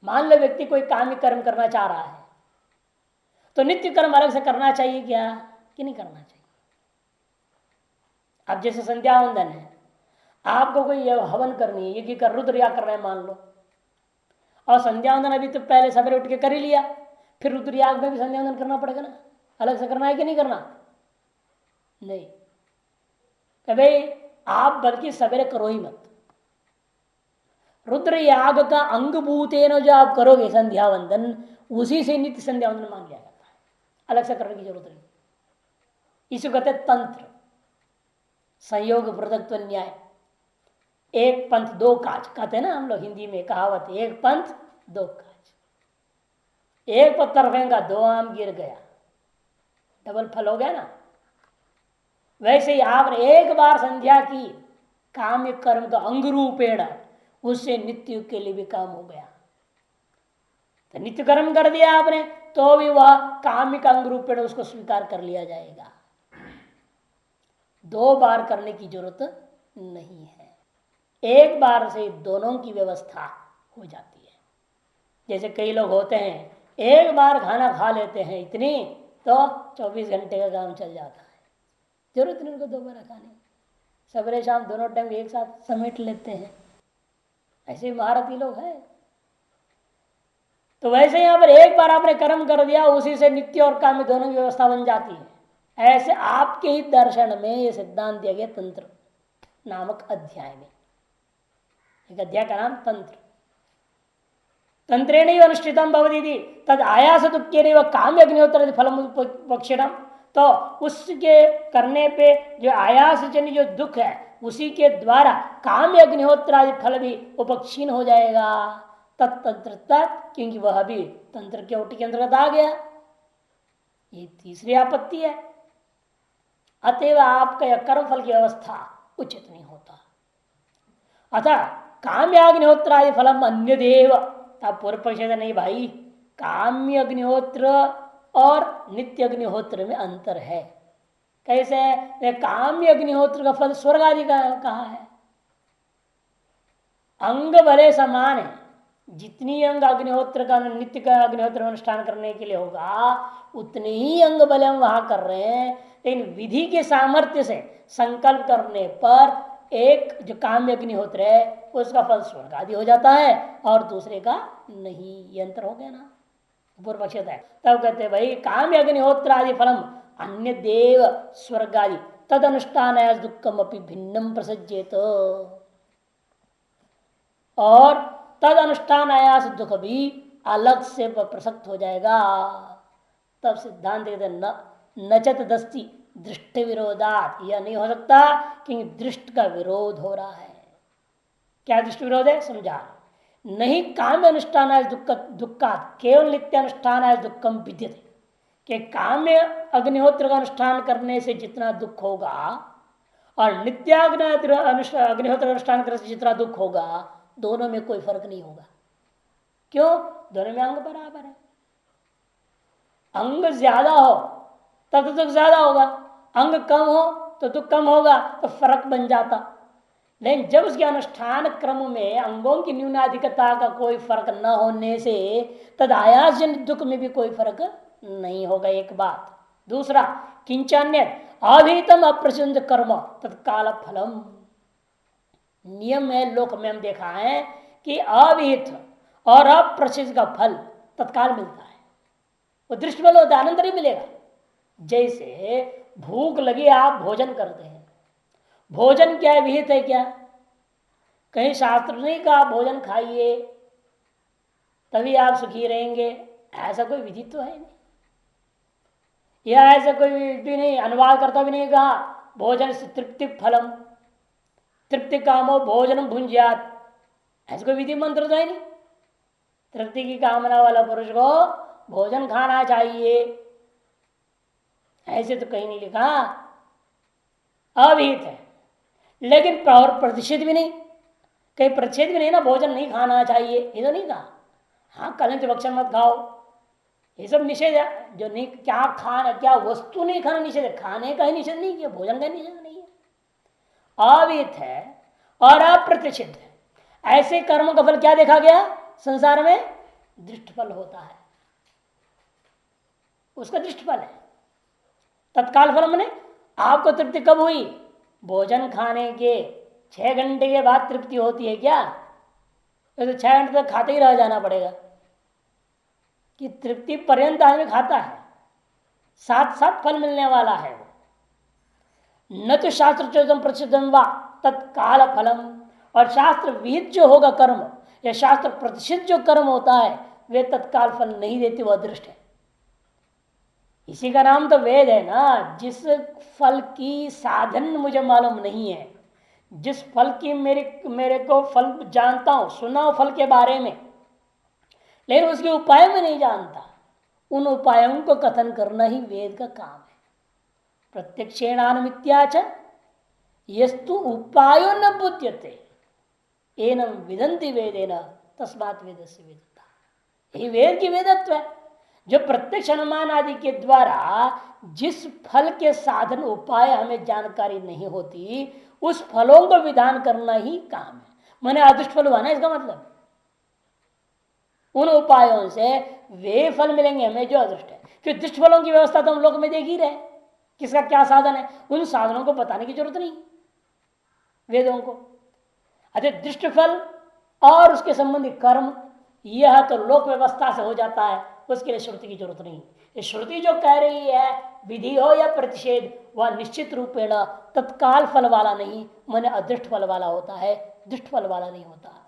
मान लो व्यक्ति कोई काम्य कर्म करना चाह रहा है, तो नित्य कर्म अलग से करना चाहिए क्या कि नहीं करना चाहिए। अब जैसे संध्या वंदन है, आपको कोई हवन करनी है, यज्ञ कर रुद्र याग कर रहे हैं मान लो, और संध्या वंदन अभी तो पहले सवेरे उठ के कर ही लिया, फिर रुद्र याग में भी संध्या वंदन करना पड़ेगा ना, अलग से करना है कि नहीं करना। नहीं, भाई आप बल्कि सवेरे करो ही मत। रुद्र याग का अंगभूतेन जो आप करोगे संध्या वंदन, उसी से नित्य संध्या वंदन मान लिया जाता है, अलग से करने की जरूरत नहीं। इसे कहते तंत्र संयोग पृथक्त्व न्याय। एक पंथ दो काज कहते हैं ना हम लोग हिंदी में कहावत, एक पंथ दो काज। एक पत्थर फेंका, दो आम गिर गया, डबल फल हो गया ना। वैसे ही आपने एक बार संध्या की काम्य कर्म का अंग रूपेण, उससे नित्य के लिए भी काम हो गया। तो नित्य कर्म कर दिया आपने, तो भी वह काम्य का अंग रूपेण उसको स्वीकार कर लिया जाएगा। दो बार करने की जरूरत नहीं है, एक बार से दोनों की व्यवस्था हो जाती है। जैसे कई लोग होते हैं एक बार खाना खा लेते हैं इतनी, तो 24 घंटे का काम चल जाता है, जरूरत नहीं उनको दोबारा खाने। सवेरे शाम दोनों टाइम एक साथ समेट लेते हैं, ऐसे महारथी लोग हैं। तो वैसे यहाँ पर एक बार आपने कर्म कर दिया, उसी से नित्य और काम्य दोनों की व्यवस्था बन जाती है। ऐसे आपके ही दर्शन में ये सिद्धांत दिया गया तंत्र नामक अध्याय में। एक अध्याय का नाम तंत्र। तंत्रेण अनुष्ठितम भवति तद आयास दुखे व काम्य अग्निहोत्र फलम पक्षिणम। तो उसके करने पे जो आयास जन्य जो दुख है, उसी के द्वारा काम्य अग्निहोत्र आदि फल भी उपक्षीण हो जाएगा। तत्तंत्र तत्, क्योंकि वह भी तंत्र के ओटी के अंतर्गत आ गया। ये तीसरी आपत्ति है। अतएव आपका यह कर्मफल की व्यवस्था उचित नहीं होता। अतः काम्याग्निहोत्रादि फलम अन्य देव। अब पूर्व पक्ष नहीं भाई, काम्य अग्निहोत्र और नित्य अग्निहोत्र में अंतर है। कैसे? काम्य अग्निहोत्र का फल स्वर्ग आदि का कहा है। अंग भले समान है, जितनी अंग अग्निहोत्र का नित्य का अग्निहोत्र अनुष्ठान करने के लिए होगा उतने ही अंग भले हम वहां कर रहे हैं, लेकिन विधि के सामर्थ्य से संकल्प करने पर एक जो काम्य अग्निहोत्र है उसका फल स्वर्ग आदि हो जाता है और दूसरे का नहीं। ये अंतर हो गया ना, पूर्व पक्ष है। तब कहते भाई काम्य अग्निहोत्र आदि फलम अन्य देव स्वर्ग आदि तद अनुष्ठान दुखम अपनी भिन्नम प्रसज्जेत, और तद अनुष्ठान आयास दुख भी अलग से प्रसक्त हो जाएगा। तब सिद्धांत कहते नचत दस्ती दृष्ट विरोधात, यह नहीं हो सकता क्योंकि दृष्ट का विरोध हो रहा है। क्या दृष्ट विरोध है समझा? नहीं काम्य अनुष्ठान दुखा केवल नित्य अनुष्ठान दुखम विद्यते, कि काम्य अग्निहोत्र का अनुष्ठान करने से जितना दुख होगा और नित्याग्निहोत्र अनुष्ठान करने से जितना दुख होगा दोनों में कोई फर्क नहीं होगा। क्यों? दोनों में अंग बराबर है। अंग ज्यादा हो तब तो दुख ज्यादा होगा, अंग कम हो तो दुख कम होगा, तो फर्क बन जाता। लेकिन जब उसके अनुष्ठान क्रम में अंगों की न्यूनाधिकता का कोई फर्क न होने से तद आयास जनित दुख में भी कोई फर्क नहीं होगा, एक बात। दूसरा किंचान्य अभीतम अप्रसिद्ध कर्म तत्काल फलम, नियम है लोक में हम देखा है कि अविहित और अप्रसिद्ध का फल तत्काल मिलता है, वो दृष्टि फल होता है, अनंतर ही मिलेगा। जैसे भूख लगी आप भोजन करते हैं, भोजन क्या है? विहित है क्या? कहीं शास्त्र नहीं कहा भोजन खाइए तभी आप सुखी रहेंगे, ऐसा कोई विधि तो है नहीं। या ऐसा कोई भी नहीं, अनुवाद करता भी नहीं कहा भोजन से तृप्ति फलम, तृप्ति कामो भोजन भुंज्यात, ऐसा कोई विधि मंत्र तो है नहीं। तृप्ति की कामना वाला पुरुष को भोजन खाना चाहिए, ऐसे तो कहीं नहीं लिखा, अविहित है। लेकिन प्रतिषेध भी नहीं, कहीं प्रतिषेध भी नहीं ना, भोजन नहीं खाना चाहिए ये तो नहीं कहा। हाँ कलंच भक्षण मत खाओ, ये सब निषेध है। जो नहीं क्या खाना, क्या वस्तु नहीं खाना निषेध है, खाने का ही निषेध नहीं किया, भोजन का निषेध नहीं है। अविहित है और अप्रतिषिद्ध है, ऐसे कर्मों का फल क्या देखा गया संसार में? दृष्ट फल होता है, उसका दृष्ट फल है। तत्काल फल मैंने आपको तृप्ति कब हुई? भोजन खाने के 6 घंटे के बाद तृप्ति होती है क्या? तो 6 घंटे तक खाते ही रह जाना पड़ेगा कि तृप्ति पर्यंत आदमी खाता है, साथ साथ फल मिलने वाला है वो। न तो शास्त्र चोदम प्रसिद्धम वा तत्काल फलम, और शास्त्र विहित जो होगा कर्म या शास्त्र प्रतिष्ठित जो कर्म होता है वे तत्काल फल नहीं देते, वह दृष्ट है। इसी का नाम तो वेद है ना। जिस फल की साधन मुझे मालूम नहीं है, जिस फल की मेरे को फल जानता हूं, सुना हूं फल के बारे में, लेकिन उसके उपाय में नहीं जानता, उन उपायों को कथन करना ही वेद का काम है। प्रत्यक्षेणानुमित्याच यस्तु उपायो न बुध्यते एनम विदन्ति वेदेन तस्मात् वेदस्य वेदता, यही वेद की वेदत्व है। जो प्रत्यक्ष अनुमान आदि के द्वारा जिस फल के साधन उपाय हमें जानकारी नहीं होती, उस फलों को विधान करना ही काम है। मैंने अदृष्ट फल हुआ ना, इसका मतलब उन उपायों से वे फल मिलेंगे हमें जो अदृष्ट है। क्योंकि दृष्ट फलों की व्यवस्था तो हम लोग में देख ही रहे, किसका क्या साधन है, उन साधनों को बताने की जरूरत नहीं वेदों को। अरे दृष्ट फल और उसके संबंधी कर्म यह तो लोक व्यवस्था से हो जाता है, उसके लिए श्रुति की जरूरत नहीं। ये श्रुति जो कह रही है विधि हो या प्रतिषेध, वह निश्चित रूपेण तत्काल फल वाला नहीं, माने अदृष्ट फल वाला होता है, दृष्ट फल वाला नहीं होता।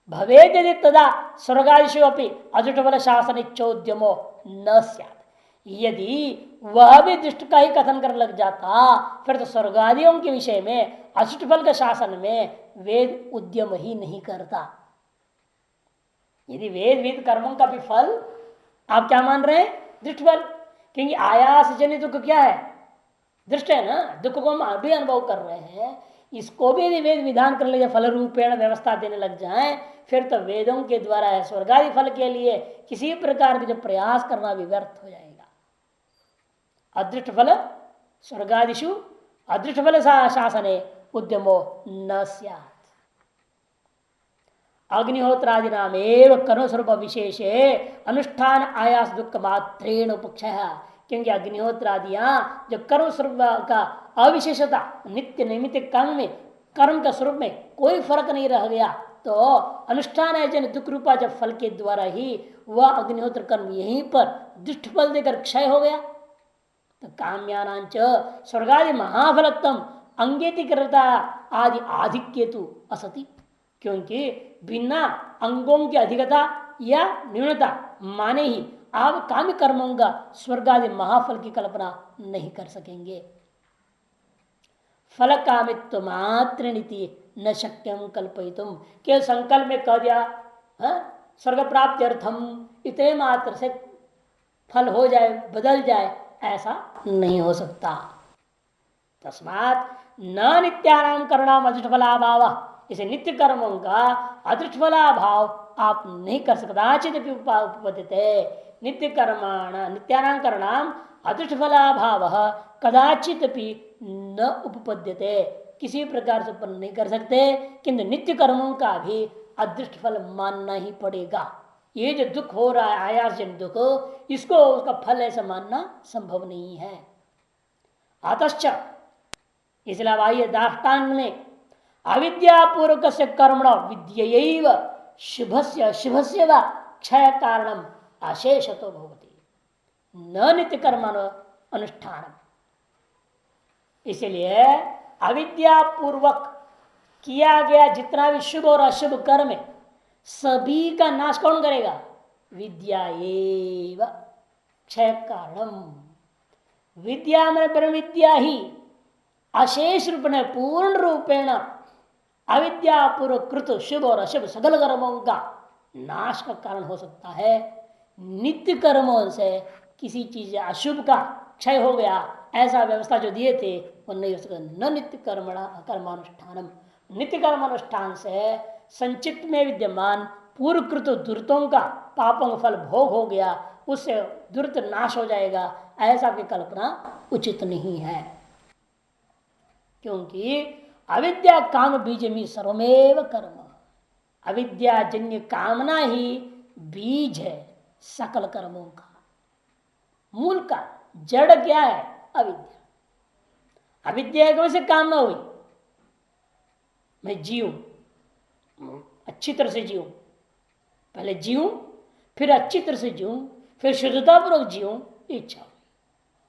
भवेद यदि तदा स्वर्गादिशु अपनी अदृष्ट फल शासन इच्छोद्यमो न स्यात्, यदि वह भी दृष्ट का ही कथन कर लग जाता फिर तो स्वर्गादियों के विषय में अदृष्ट फल के शासन में वेद उद्यम ही नहीं करता। यदि वेद विद कर्मों का भी फल आप क्या मान रहे हैं? दृष्ट फल। क्योंकि आयास जनित दुख क्या है? दृष्ट है ना, दुख को हम अभी अनुभव कर रहे हैं। इसको भी यदि वेद विधान कर ले, फल रूपेण व्यवस्था देने लग जाए, फिर तो वेदों के द्वारा है स्वर्गादि फल के लिए किसी प्रकार के जो प्रयास करना भी व्यर्थ हो जाएगा। अदृष्ट फल स्वर्गादिषु अदृष्ट फल शासने उद्यमो न स्यात्। अग्निहोत्रादि नाम एवं कर्म स्वरूप विशेषे अनुष्ठान आयास दुख मात्रेण उपक्षय। क्योंकि अग्निहोत्रादियां जो कर्म स्वरूप का अविशेषता, नित्य नैमित्तिक काम में कर्म का स्वरूप में कोई फर्क नहीं रह गया, तो अनुष्ठान है जन दुख रूपा जब फल के द्वारा ही वह अग्निहोत्र कर्म यहीं पर दुष्ट फल देकर क्षय हो गया। तो काम्यानांच स्वर्गादि महाफलत्म अंगेतिकृता आदि आधिक्यतु असति। क्योंकि बिना अंगों की अधिकता या न्यूनता माने ही आप काम्य कर्मों का स्वर्ग आदि महाफल की कल्पना नहीं कर सकेंगे। फल कामित्व मात्र नीति न शक्यम कल्पयितुम। केवल संकल्प में कह दिया स्वर्ग प्राप्ति अर्थम, इतने मात्र से फल हो जाए, बदल जाए, ऐसा नहीं हो सकता। तस्मात् न नित्यानाम कर्णाम अदृष्ट फलाभाव। इसे नित्य कर्मों का अदृष्ट फलाभाव आप नहीं कर सकता। उपपद्यते नित्य कर्माण नित्यानाम कर्णाम अदृष्ट फलाभाव कदाचित न उपपद्यते। किसी प्रकार से उत्पन्न नहीं कर सकते, किंतु नित्य कर्मों का भी अदृष्ट फल मानना ही पड़ेगा। ये जो दुख हो रहा है आयास जन दुख, इसको उसका फल ऐसा मानना संभव नहीं है। अतश्च इसलिए आइए दाष्टांग में अविद्यापूर्वक से कर्मण विद्यैव शुभस्य शुभस्य व क्षय कारणम अशेषतो भवति न नित्य कर्मण अनुष्ठान। इसलिए अविद्यापूर्वक किया गया जितना भी शुभ और अशुभ कर्म है, सभी का नाश कौन करेगा? विद्या एव क्षय कारणम। विद्या में ब्रह्म विद्या ही अशेष रूप में पूर्ण रूपेण अविद्यापूर्वक कृत शुभ और अशुभ सकल कर्मों का नाश का कारण हो सकता है। नित्य कर्मों से किसी चीज अशुभ का क्षय हो गया, ऐसा व्यवस्था जो दिए थे वो नहीं हो सकता। न नित्य कर्मानुष्ठानम, नित्य कर्मानुष्ठान से संचित में विद्यमान पूर्वकृत दुर्तों का पापों का फल भोग हो गया, उससे दुर्त नाश हो जाएगा, ऐसा की कल्पना उचित नहीं है। क्योंकि अविद्या काम बीज में सर्वमेव कर्म, अविद्या जन्य कामना ही बीज है सकल कर्मों का। मूल का जड़ क्या है? अविद्या। अविद्या की वजह से कामना हुई, मैं जीऊं, अच्छी तरह से जीऊं, पहले जीऊं, फिर अच्छी तरह से जीऊं, फिर शुद्धता पूर्वक जीऊं, इच्छा हुई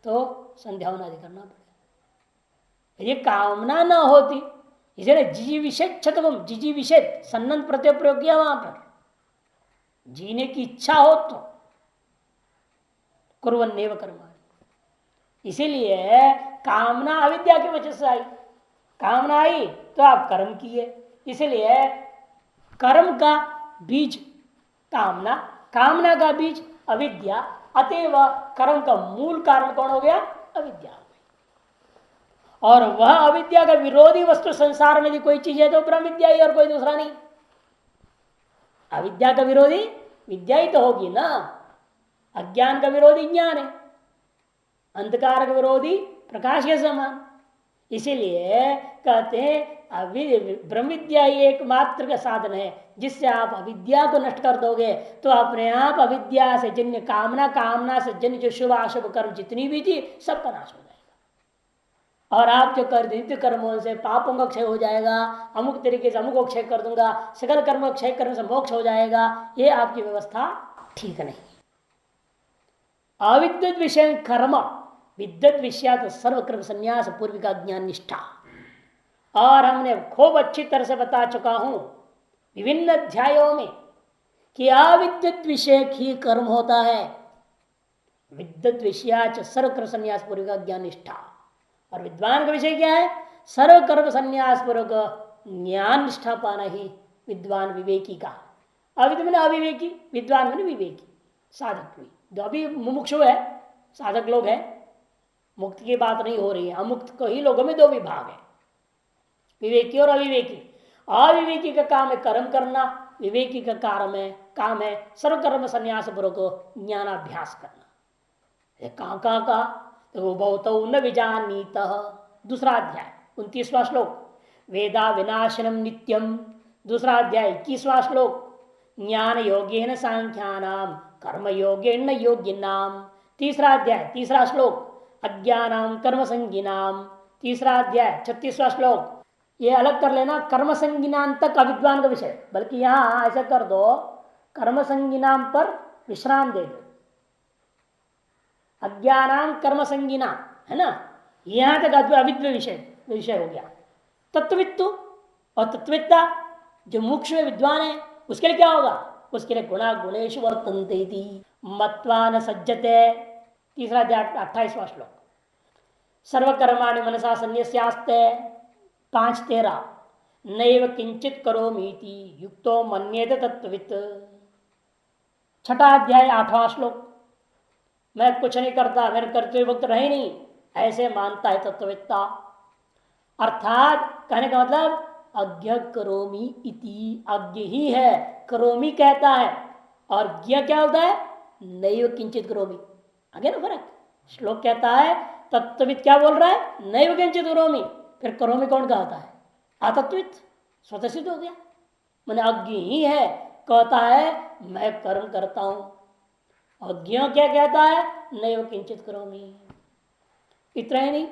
तो संध्यावनादि करना पड़ेगा। ये कामना ना होती, इसलिए जी विषेद छतम, जी विषेद सन्नत प्रत्यय प्रयोग किया वहां पर। जीने की इच्छा हो तो कुर्वन्नेव कर्म। इसीलिए कामना अविद्या की वजह से आई, कामना आई तो आप कर्म किए। इसलिए कर्म का बीज कामना, कामना का बीज अविद्या, अतएव कर्म का मूल कारण कौन हो गया? अविद्या। और वह अविद्या का विरोधी वस्तु संसार में यदि कोई चीज है तो ब्रह्म विद्या ही और कोई दूसरा नहीं। अविद्या का विरोधी विद्या ही तो होगी ना। अज्ञान का विरोधी ज्ञान है, अंधकार का विरोधी प्रकाश के समान। इसीलिए कहते हैं ब्रह्म विद्या ही एकमात्र का साधन है जिससे आप अविद्या को नष्ट कर दोगे तो अपने आप अविद्या से जन्य कामना, कामना से जन्य जो शुभ अशुभ कर्म जितनी भी थी सबका नाश हो जाएगा। और आप जो कर नित्य कर्मों से पापों का क्षय हो जाएगा, अमुक तरीके से अमुक को क्षय कर दूंगा, सकल कर्म का क्षय करने से मोक्ष हो जाएगा, ये आपकी व्यवस्था ठीक नहीं। अविद्युत विषय कर्म, विद्युत विषयात सर्वकर्म संन्यास पूर्विका ज्ञान निष्ठा। और हमने खूब अच्छी तरह से बता चुका हूं विभिन्न अध्यायों में कि अविद्युत विषय ही कर्म होता है। विद्युत विषयाच सर्वकर्म संन्यास पूर्विका ज्ञान निष्ठा। और विद्वान का विषय क्या है? सर्वकर्म संन्यास पूर्वक ज्ञान निष्ठा पाना ही विद्वान विवेकी का। अविद मैंने अविवेकी, विद्वान मैंने विवेकी, साधक हुई। जो अभी मुमुक्षु है, साधक लोग हैं, मुक्त की बात नहीं हो रही है। अमुक्त को ही लोगों में दो विभाग है, विवेकी और अविवेकी। अविवेकी का काम है कर्म करना, विवेकी का काम है सर्वकर्म संन्यास पूर्वक ज्ञानाभ्यास करना। ये कहाँ तो बहुत न विजानीत। दूसरा अध्याय 29वां श्लोक, वेदा विनाशनम नित्यम। दूसरा अध्याय 21वां श्लोक, ज्ञान योगेन सांख्यानाम कर्म योगेन योगिनाम। तीसरा अध्याय 30वां श्लोक, अज्ञानाम कर्म संगिनाम। तीसरा अध्याय 36वां श्लोक। ये अलग कर लेना, कर्म संगिनाम तक अविद्वान का विषय, बल्कि यहां ऐसा कर दो कर्म संगिनाम पर विश्राम दे दो, अज्ञानाम कर्म संगिना, है ना। यहां तक अविद्व विषय हो गया। तत्वित्तु और तत्विद्ता, जो मुख्य विद्वान है उसके लिए क्या होगा, उसके लिए गुणा गुणेश वर्तन्ते मत्वा न सज्जते। तीसरा अध्याय 28वां श्लोक, सर्वकर्माणि मनसा संन्यस्यास्ते 5:13, नैव किंचित करोमीति युक्तो मन्येत तत्वित्। छठा अध्याय 8वां श्लोक, मैं कुछ नहीं करता, मेरे करते वक्त रहे नहीं, ऐसे मानता है तत्ववेत्ता। अर्थात कहने का मतलब अज्ञ करोमी इति, अज्ञ ही है, करोमी कहता है, और ज्ञ क्या होता है, नैव किंचित करोमी। आगे ना फर्क, श्लोक कहता है तत्वविद क्या बोल रहा है, नैव किंचित करोमी, फिर करोमी कौन कहता है, अतत्वित, स्वतः सिद्ध हो गया। मैंने अज्ञ ही है, कहता है मैं कर्म करता हूं। अज्ञ क्या कहता है, नैव किंचित करोमी। इतना ही नहीं,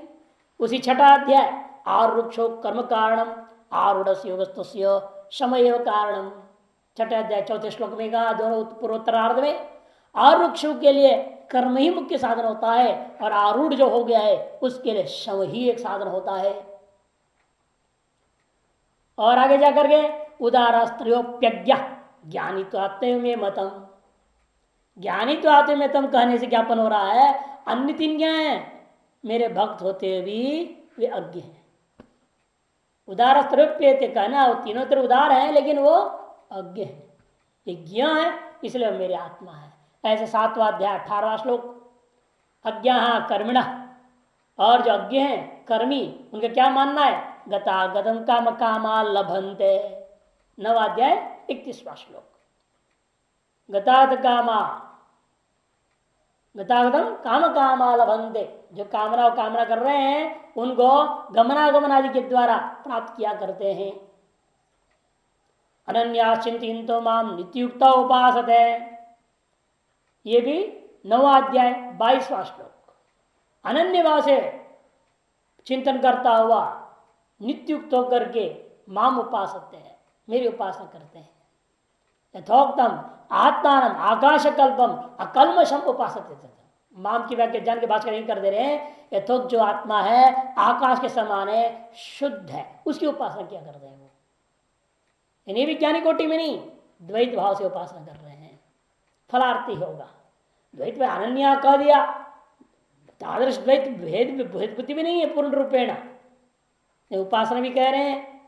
उसी छठा अध्याय आरुक्षो कर्म कारणम आरूढ़ योगस्तस्य शमएव कारणम। छठे अध्याय 4 श्लोक में कहा, दोनों पूर्वोत्तरार्ध में, आरुक्षों के लिए कर्म ही मुख्य साधन होता है, और आरूढ़ जो हो गया है उसके लिए शम ही एक साधन होता है। और आगे जाकर के उदारस्त्रोप्यज्ञ ज्ञानी तो आत्म में मतम, ज्ञानी तो आत्म में तम कहने से ज्ञापन हो रहा है अन्य तीन क्या है, मेरे भक्त होते भी वे अज्ञ हैं। उदारस्त्रोप्यते कहना, वो तीनों तरह उदार है लेकिन वो अज्ञ है, ये ज्ञ है, इसलिए मेरी आत्मा है। ऐसे 7वां अध्याय 18वां श्लोक, अज्ञा कर्मिण, और जो अज्ञ हैं कर्मी, उनका क्या मानना है, गता गतम काम कामा लभंते। 9वां अध्याय 31वां श्लोक, गतागतम काम कामा लभंते, जो कामना कर रहे हैं उनको गमनागमन आदि के द्वारा प्राप्त किया करते हैं। अनन्या चिंतितो माम नित्युक्ता उपासते, ये भी 9वां अध्याय 22वां श्लोक, अनन्य भाव से चिंतन करता हुआ नित्युक्त होकर के माम उपासते हैं, मेरी उपासना करते हैं। यथोक्तम आत्मान आकाश कल्पम अकल्मषम उपासते, माम की व्याख्या जान के भाषा नहीं कर दे रहे हैं। यथोक्त जो आत्मा है आकाश के समान है, शुद्ध है, उसकी उपासना क्या करते हैं वो, इन्हें विज्ञानी कोटि में नहीं, द्वैत भाव से उपासना कर रहे हैं, फलार्थी होगा। द्वैत में अनन्या कह दिया, आदर्श द्वैत भेद बुद्धि भी नहीं है पूर्ण रूपेण, उपासना भी कह रहे हैं,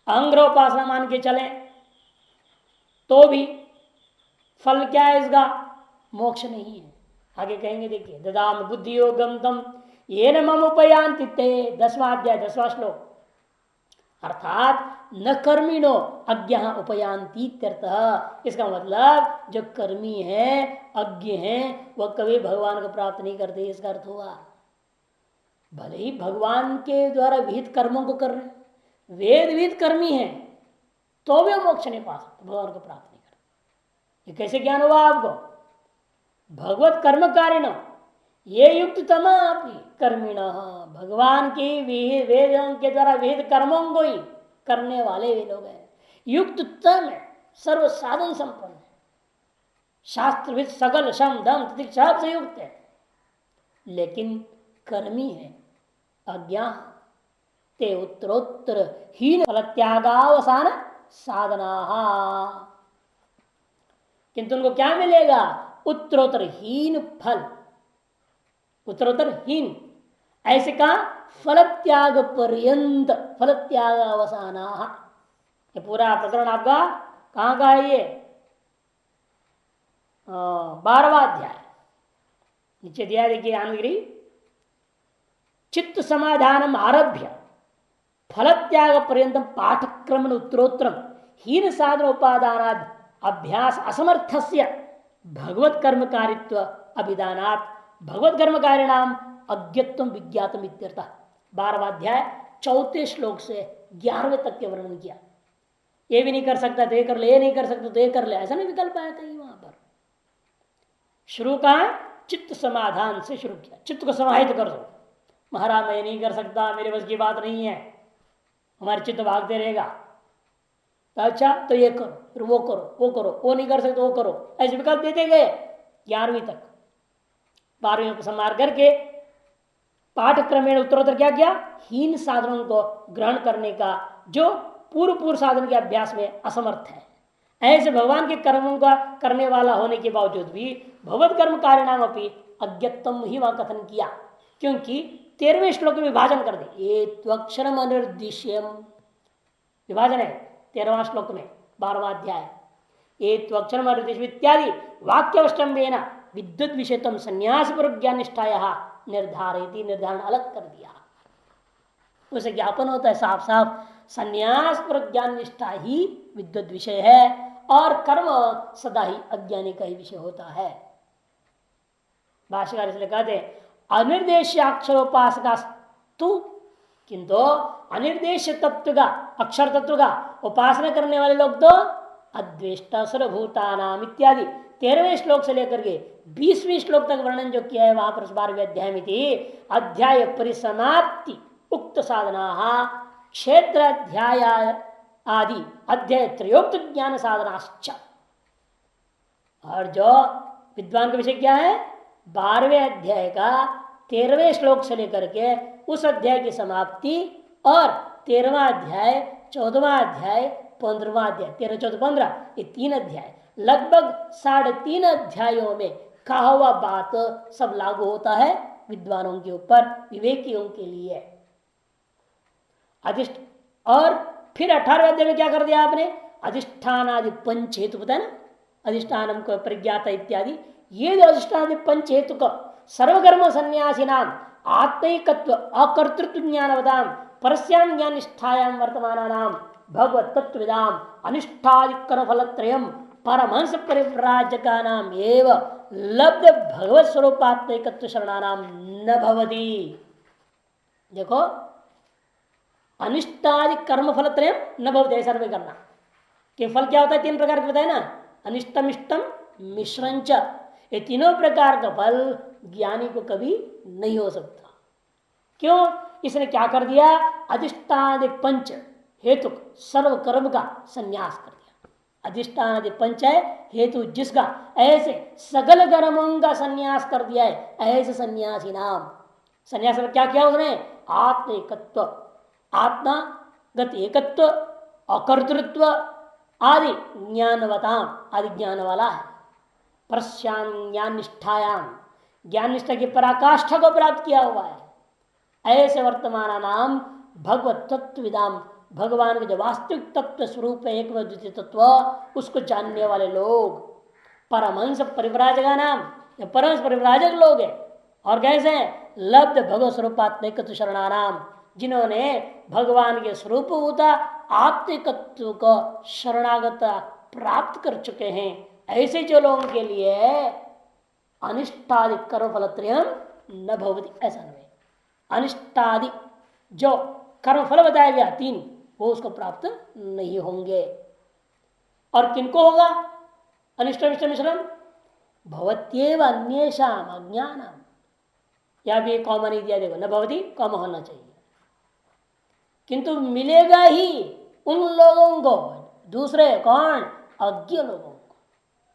अंग्र उपासना मान के चले तो भी फल क्या है इसका, मोक्ष नहीं है। आगे कहेंगे, देखिए ददाम बुद्धि योगम तम ये न मम उपयांति ते, 10वां अध्याय 10वां श्लोक, अर्थात न कर्मिणो अज्ञ उपयांति, इसका मतलब जो कर्मी है अज्ञ है वह कभी भगवान को प्राप्त नहीं करते, इसका अर्थ हुआ। भले ही भगवान के द्वारा विहित कर्मों को कर रहे, वेद विहित कर्मी है तो भी मोक्ष नहीं पा सकते, भगवान को प्राप्त नहीं करते। ये कैसे ज्ञान हुआ आपको, भगवत कर्म कारिण ये युक्त तमापि कर्मिण, भगवान की वेदों के द्वारा विहित कर्मों को ही करने वाले वे लोग हैं। युक्त तम है, सर्व साधन संपन्न है, शास्त्रविद सकल शम दम तितिक्षा से युक्त है, लेकिन कर्मी है अज्ञा, ते उत्तरोत्तर हीन फल त्यागावसान साधना, किंतु उनको क्या मिलेगा, उत्तरोत्तर हीन फल, उत्तरोत्तर हीन, ऐसे का फल त्याग पर्यंत, फल त्याग अवसाना। ये पूरा प्रकरण आपका कहाँ का है ये? 12वां अध्याय नीचे दिया, देखिए आनगिरी। चित्त समाधानम आरभ्य फल त्याग पर्यंत पाठक्रम उत्तरोत्तरम हीन साधन उपादानाद अभ्यास असमर्थस्य भगवत कर्मकारित्व अभिधानात् भगवत कर्मकारिणाम अज्ञत्व विज्ञातम इत्यर्थ। 12वां अध्याय 34 श्लोक से 11वें तक के वर्णन किया। ये भी नहीं कर सकता तो ये कर ले, ये नहीं कर सकता तो ये कर ले, ऐसा नहीं विकल्प आया कहीं वहां पर। शुरू कहा चित्त समाधान से शुरू किया, चित्त को समाहित कर दो। महाराज मैं नहीं कर सकता, मेरे बस की बात नहीं है, हमारे चित्त भागते रहेगा। तो अच्छा तो ये करो, फिर वो करो, वो करो, वो नहीं कर सकते वो करो, ऐसे विकल्प देते गए 11वीं तक। 12वीं उपसंहार करके पाठक्रमेण उत्तरोत्तर क्या किया? हीन साधनों को ग्रहण करने का जो पूर्व साधन के अभ्यास में असमर्थ है, ऐसे भगवान के कर्मों का करने वाला होने के बावजूद भी भगवत कर्म कारिणाम अपनी अज्ञत्तम ही वहां कथन किया। क्योंकि 13वें श्लोक में विभाजन कर दे, ये त्वक्षरम अनिर्दिश्यम विभाजन है 13वां श्लोक में 12वां अध्याय। ये त्वक्षरम अनिर्दिश्यम इत्यादि वाक्यवष्टम्बेन विद्युत विषयत्म संन्यास पर ज्ञान निष्ठाया निर्धारण अलग कर दिया। उसे ज्ञापन होता है साफ साफ, संन्यास पर ज्ञान निष्ठा ही विद्युत विषय है और कर्म सदा ही अज्ञानी का ही विषय होता है। भाष्यकार इसलिए कहते अनिर्देश अक्षरोपासका तु, किंतु अनिर्देश तत्व का, अक्षर तत्व का उपासना करने वाले लोग तो अद्वेष्टा सर्वभूतानाम इत्यादि 13वें श्लोक से लेकर के 20वें श्लोक तक वर्णन जो किया है वहां पर 12वें अध्याय में थी। अध्याय परिसमाप्ति उक्त साधना क्षेत्र अध्याय आदि अध्याय त्रयोक्त ज्ञान साधनाश्च। और जो विद्वान का विषय क्या है? 12वें अध्याय का 13वें श्लोक से लेकर के उस अध्याय की समाप्ति और 13वां अध्याय, 14वां अध्याय, 15वां अध्याय, 13, 14, 15 ये 3 अध्याय, लगभग 3.5 अध्यायों में कहा हुआ बात सब लागू होता है विद्वानों के ऊपर, विवेकियों के लिए। अधिष्ठ और फिर 18वें अध्याय में क्या कर दिया आपने? अधिष्ठान आदि पंच हेतु, पता है ना, अधिष्ठानम को प्रज्ञाता इत्यादि, ये जो अधिष्ठान आदि पंच हेतु को सर्वकर्म संन्यासी नाम आत्मैकत्व अकर्तृत्व ज्ञानवदाम परस्याम ज्ञान निष्ठायाम वर्तमान नाम भगवत तत्वविदाम अनिष्ठादिकर फलत्रयम परमहंस परिव्राजका नाम एव लब्ध भगवत स्वरूपात्मैकत्व शरणानाम न भवति। देखो अनिष्टादि कर्म फल त्रयम न भवति, ऐसा नहीं करना कि फल क्या होता है? 3 प्रकार के बताए ना, अनिष्टम इष्टम मिश्रंच, ये तीनों प्रकार का फल ज्ञानी को कभी नहीं हो सकता। क्यों? इसने क्या कर दिया? अधिष्ठान पंच हेतु सर्व कर्म का संन्यास कर दिया। अधिष्ठान पंच है हेतु जिसका, ऐसे सकल कर्मों का संन्यास कर दिया है। ऐसे सन्यासी नाम, संन्यास में क्या किया उसने? आत्मैकत्व, आत्मागत एकत्व, अकर्तृत्व आदि ज्ञानवताम आदि ज्ञान वाला है। परस्याम ज्ञान निष्ठायाम, ज्ञान निष्ठा की पराकाष्ठा को प्राप्त किया हुआ है। ऐसे वर्तमान नाम भगवत तत्वविदाम, भगवान के जो वास्तविक तत्व स्वरूप है एक व द्वितीय तत्व, उसको जानने वाले लोग, परमहंस परिव्राजका नाम, परमहंस परिव्राजक लोग हैं। और कैसे हैं? लब्ध भगवत स्वरूपात्मक शरणानाम, जिन्होंने भगवान के स्वरूप होता आत्मिकत्व को शरणागत प्राप्त कर चुके हैं। ऐसे जो लोगों के लिए अनिष्टादि कर्म फलत्रयम न भवति, ऐसा नहीं। अनिष्टादि जो कर्म फल बताया गया 3, वो उसको प्राप्त नहीं होंगे। और किनको होगा अनिष्ट मिश्रम? भवत्येव अन्येषाम अज्ञानम, या भी कॉमन ही दिया, देखो न भवती कॉमन होना चाहिए। किंतु मिलेगा ही उन लोगों को, दूसरे कौन? अज्ञ लोगों को।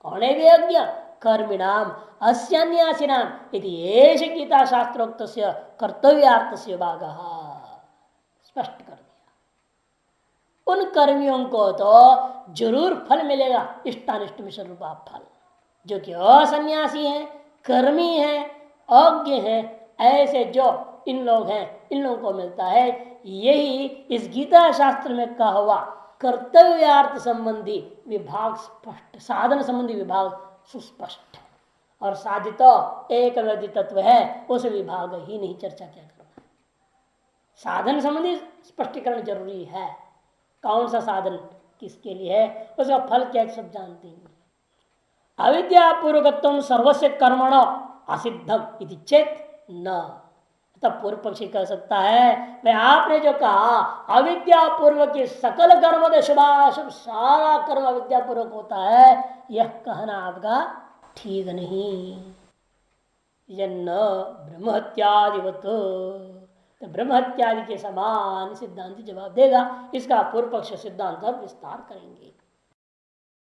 कौन है वे अज्ञ? कर्मिणाम अस्यान्यासिनाम यदि एष गीता शास्त्रोक्त कर्तव्यार्थ से भागः, स्पष्ट कर दिया। उन कर्मियों को तो जरूर फल मिलेगा, इष्टानिष्ट मिश्र रूपा फल, जो कि असन्यासी है, कर्मी है, अज्ञ है, ऐसे जो इन लोग हैं, इन लोगों को मिलता है। यही इस गीता शास्त्र में कहा हुआ कर्तव्यार्थ संबंधी विभाग स्पष्ट, साधन संबंधी विभाग सुस्पष्ट है, और साधित एक व्यक्ति तत्व है, उस विभाग ही नहीं चर्चा क्या करना। साधन संबंधी स्पष्टीकरण जरूरी है, कौन सा साधन किसके लिए है, उसका फल क्या सब जानते हैं। अविद्यापूर्वकत्व सर्वस्व कर्मण असिद्धम इति चेत न, तब पूर्व पक्षी कह सकता है मैं आपने जो कहा अविद्यापूर्वक के सकल कर्म शुभाशुभ सारा कर्म अविद्यापूर्वक होता है, यह कहना आपका ठीक नहीं। न ब्रह्मत्यादिवत, तो ब्रह्मत्यादि के समान सिद्धांत जवाब देगा। इसका पूर्व पक्ष सिद्धांत विस्तार करेंगे।